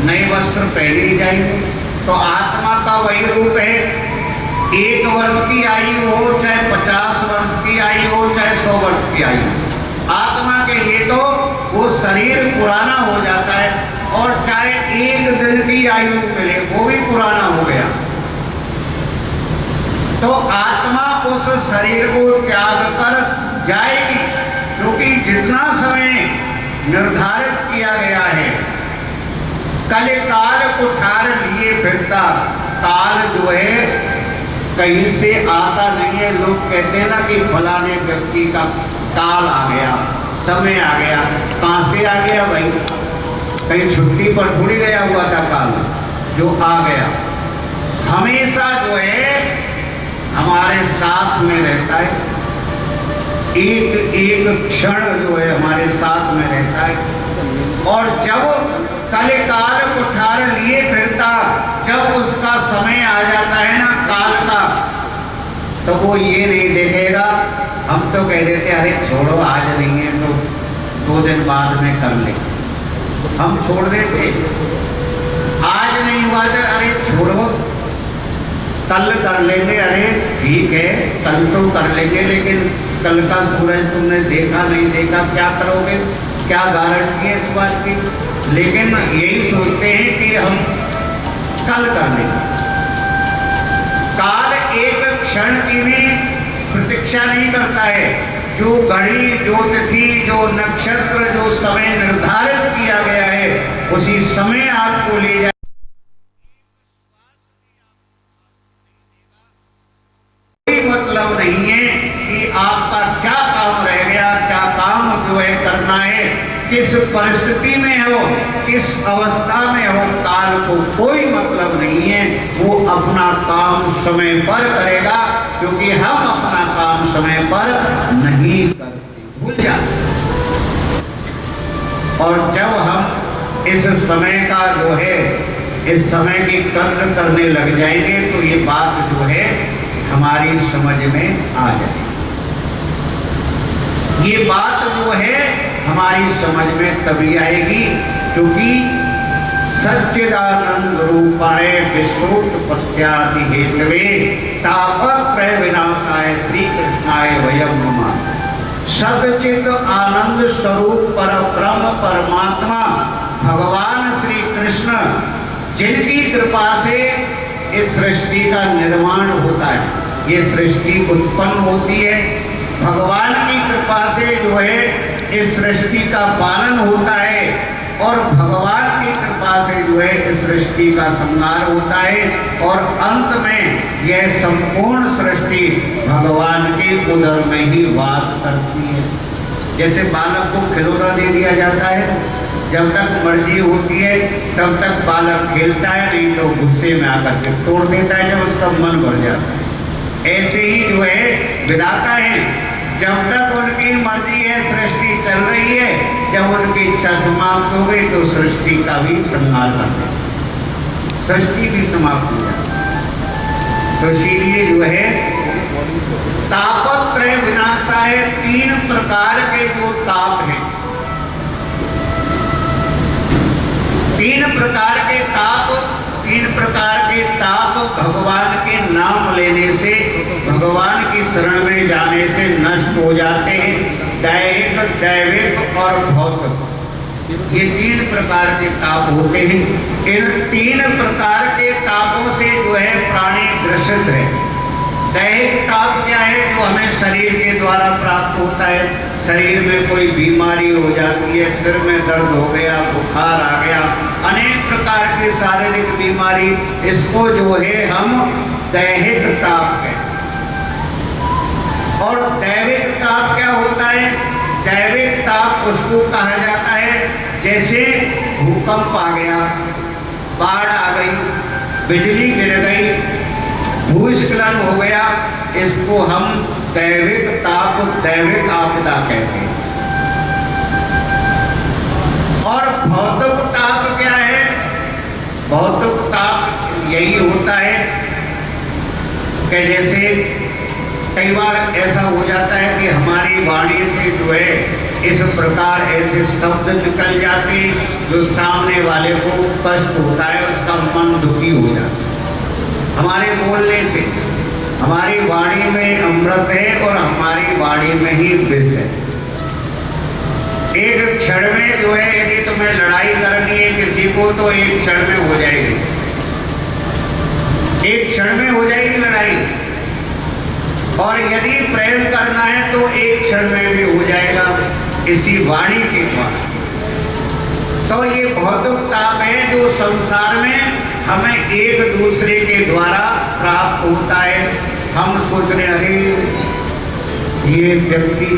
नए वस्त्र पहने जाएंगे। तो आत्मा का वही रूप है। 1 वर्ष की आयु हो, चाहे 50 वर्ष की आयु हो, चाहे 100 वर्ष की आयु हो, आत्मा के लिए तो वो शरीर पुराना हो जाता है। और चाहे 1 दिन की आयु मिले, वो भी पुराना हो गया। तो आत्मा उस शरीर को त्याग कर जाएगी, क्योंकि जितना समय निर्धारित किया गया है, कल काल कुठार लिए फिरता। काल जो है कहीं से आता नहीं है। लोग कहते हैं ना कि फलाने व्यक्ति का काल आ गया, समय आ गया। कहाँ से आ गया भाई? कहीं छुट्टी पर थोड़ी गया हुआ था काल, जो आ गया। हमेशा जो है हमारे साथ में रहता है, एक एक क्षण जो है हमारे साथ में रहता है। और जब कल काल कुठार लिए फिरता, जब उसका समय आ जाता है ना काल का, तो वो ये नहीं देखेगा। हम तो कह देते अरे छोड़ो, आज नहीं है तो 2 दिन बाद में कर ले, हम छोड़ देते। आज नहीं हुआ तो अरे छोड़ो, कल कर लेंगे। अरे ठीक है, कल तो कर लेंगे, लेकिन कल का सूरज तुमने देखा नहीं देखा, क्या करोगे? क्या गारंटी है इस बात की? लेकिन यही सोचते हैं कि हम कल कर लेंगे। काल एक क्षण की भी प्रतीक्षा नहीं करता है। जो घड़ी, जो तिथि, जो नक्षत्र, जो समय निर्धारित किया गया है, उसी समय आपको ले जाए। कोई मतलब नहीं है कि आपका क्या काम रह गया, क्या काम जो है करना है, किस परिस्थिति में हो, किस अवस्था में हो, काल को कोई मतलब नहीं है। वो अपना काम समय पर करेगा, क्योंकि हम अपना काम समय पर नहीं करते, भूल जाते। और जब हम इस समय का जो है, इस समय की कद्र करने लग जाएंगे तो ये बात जो है हमारी समझ में आ जाएगी। ये बात जो है हमारी समझ में तभी आएगी क्योंकि सच्चिदानंद रूपाय विश्वोत्पत्त्यादि हेतवे तापत्रय विनाशाय श्री कृष्णाय वयं नमः। सच्चिद आनंद स्वरूप पर ब्रह्म परमात्मा भगवान श्री कृष्ण जिनकी कृपा से इस सृष्टि का निर्माण होता है, ये सृष्टि उत्पन्न होती है, भगवान की कृपा से जो है इस सृष्टि का पालन होता है और भगवान की कृपा से जो है इस सृष्टि का संहार होता है और अंत में यह संपूर्ण सृष्टि भगवान के उदर में ही वास करती है। जैसे बालक को खिलौना दे दिया जाता है, जब तक मर्जी होती है तब तक बालक खेलता है, नहीं तो गुस्से में आकर के तोड़ देता है जब उसका मन भर जाता है। ऐसे ही जो है विधाता है, जब तक उनकी मर्जी है सृष्टि चल रही है, जब उनकी इच्छा समाप्त हो गई तो सृष्टि का भी संहार कर देते, सृष्टि भी समाप्त हो जाती। तो इसीलिए जो है तापत्रय विनाशाय, 3 प्रकार के जो ताप हैं, 3 प्रकार के ताप भगवान के नाम लेने से, भगवान की शरण में जाने से नष्ट हो जाते हैं। दैहिक, दैविक और भौतिक, ये 3 प्रकार के ताप होते हैं। इन 3 प्रकार के तापों से जो है प्राणी ग्रसित है। दैहिक ताप क्या है? जो हमें शरीर के द्वारा प्राप्त होता है। शरीर में कोई बीमारी हो जाती है, सिर में दर्द हो गया, बुखार आ गया, अनेक प्रकार की शारीरिक बीमारी, इसको जो है हम दैहिक ताप कहते हैं। और दैविक ताप क्या होता है? दैविक ताप उसको कहा जाता है जैसे भूकंप आ गया, बाढ़ आ गई, बिजली गिर गई, भूस्खलन हो गया, इसको हम दैविक ताप, दैविक आपदा कहते हैं। और भौतिक ताप क्या है? भौतिक ताप यही होता है कि जैसे कई बार ऐसा हो जाता है कि हमारी वाणी से जो है इस प्रकार ऐसे शब्द निकल जाते हैं जो सामने वाले को कष्ट होता है, उसका मन दुखी हो जाता है। हमारे बोलने से, हमारी वाणी में अमृत है और हमारी वाणी में ही विष है। एक क्षण में जो है यदि तुम्हें लड़ाई करनी है किसी को तो एक क्षण में हो जाएगी, एक क्षण में हो जाएगी लड़ाई। और यदि प्रेम करना है तो एक क्षण में भी हो जाएगा इसी वाणी के द्वारा। तो ये भौतिक ताप है जो संसार में हमें एक दूसरे के द्वारा प्राप्त होता है। हम सोच रहे अरे ये व्यक्ति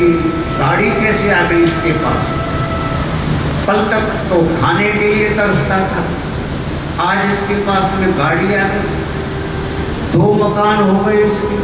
गाड़ी कैसे आ गई इसके पास, कल तक तो खाने के लिए तरसता था, आज इसके पास में गाड़ी आ गई, 2 मकान हो गए इसके,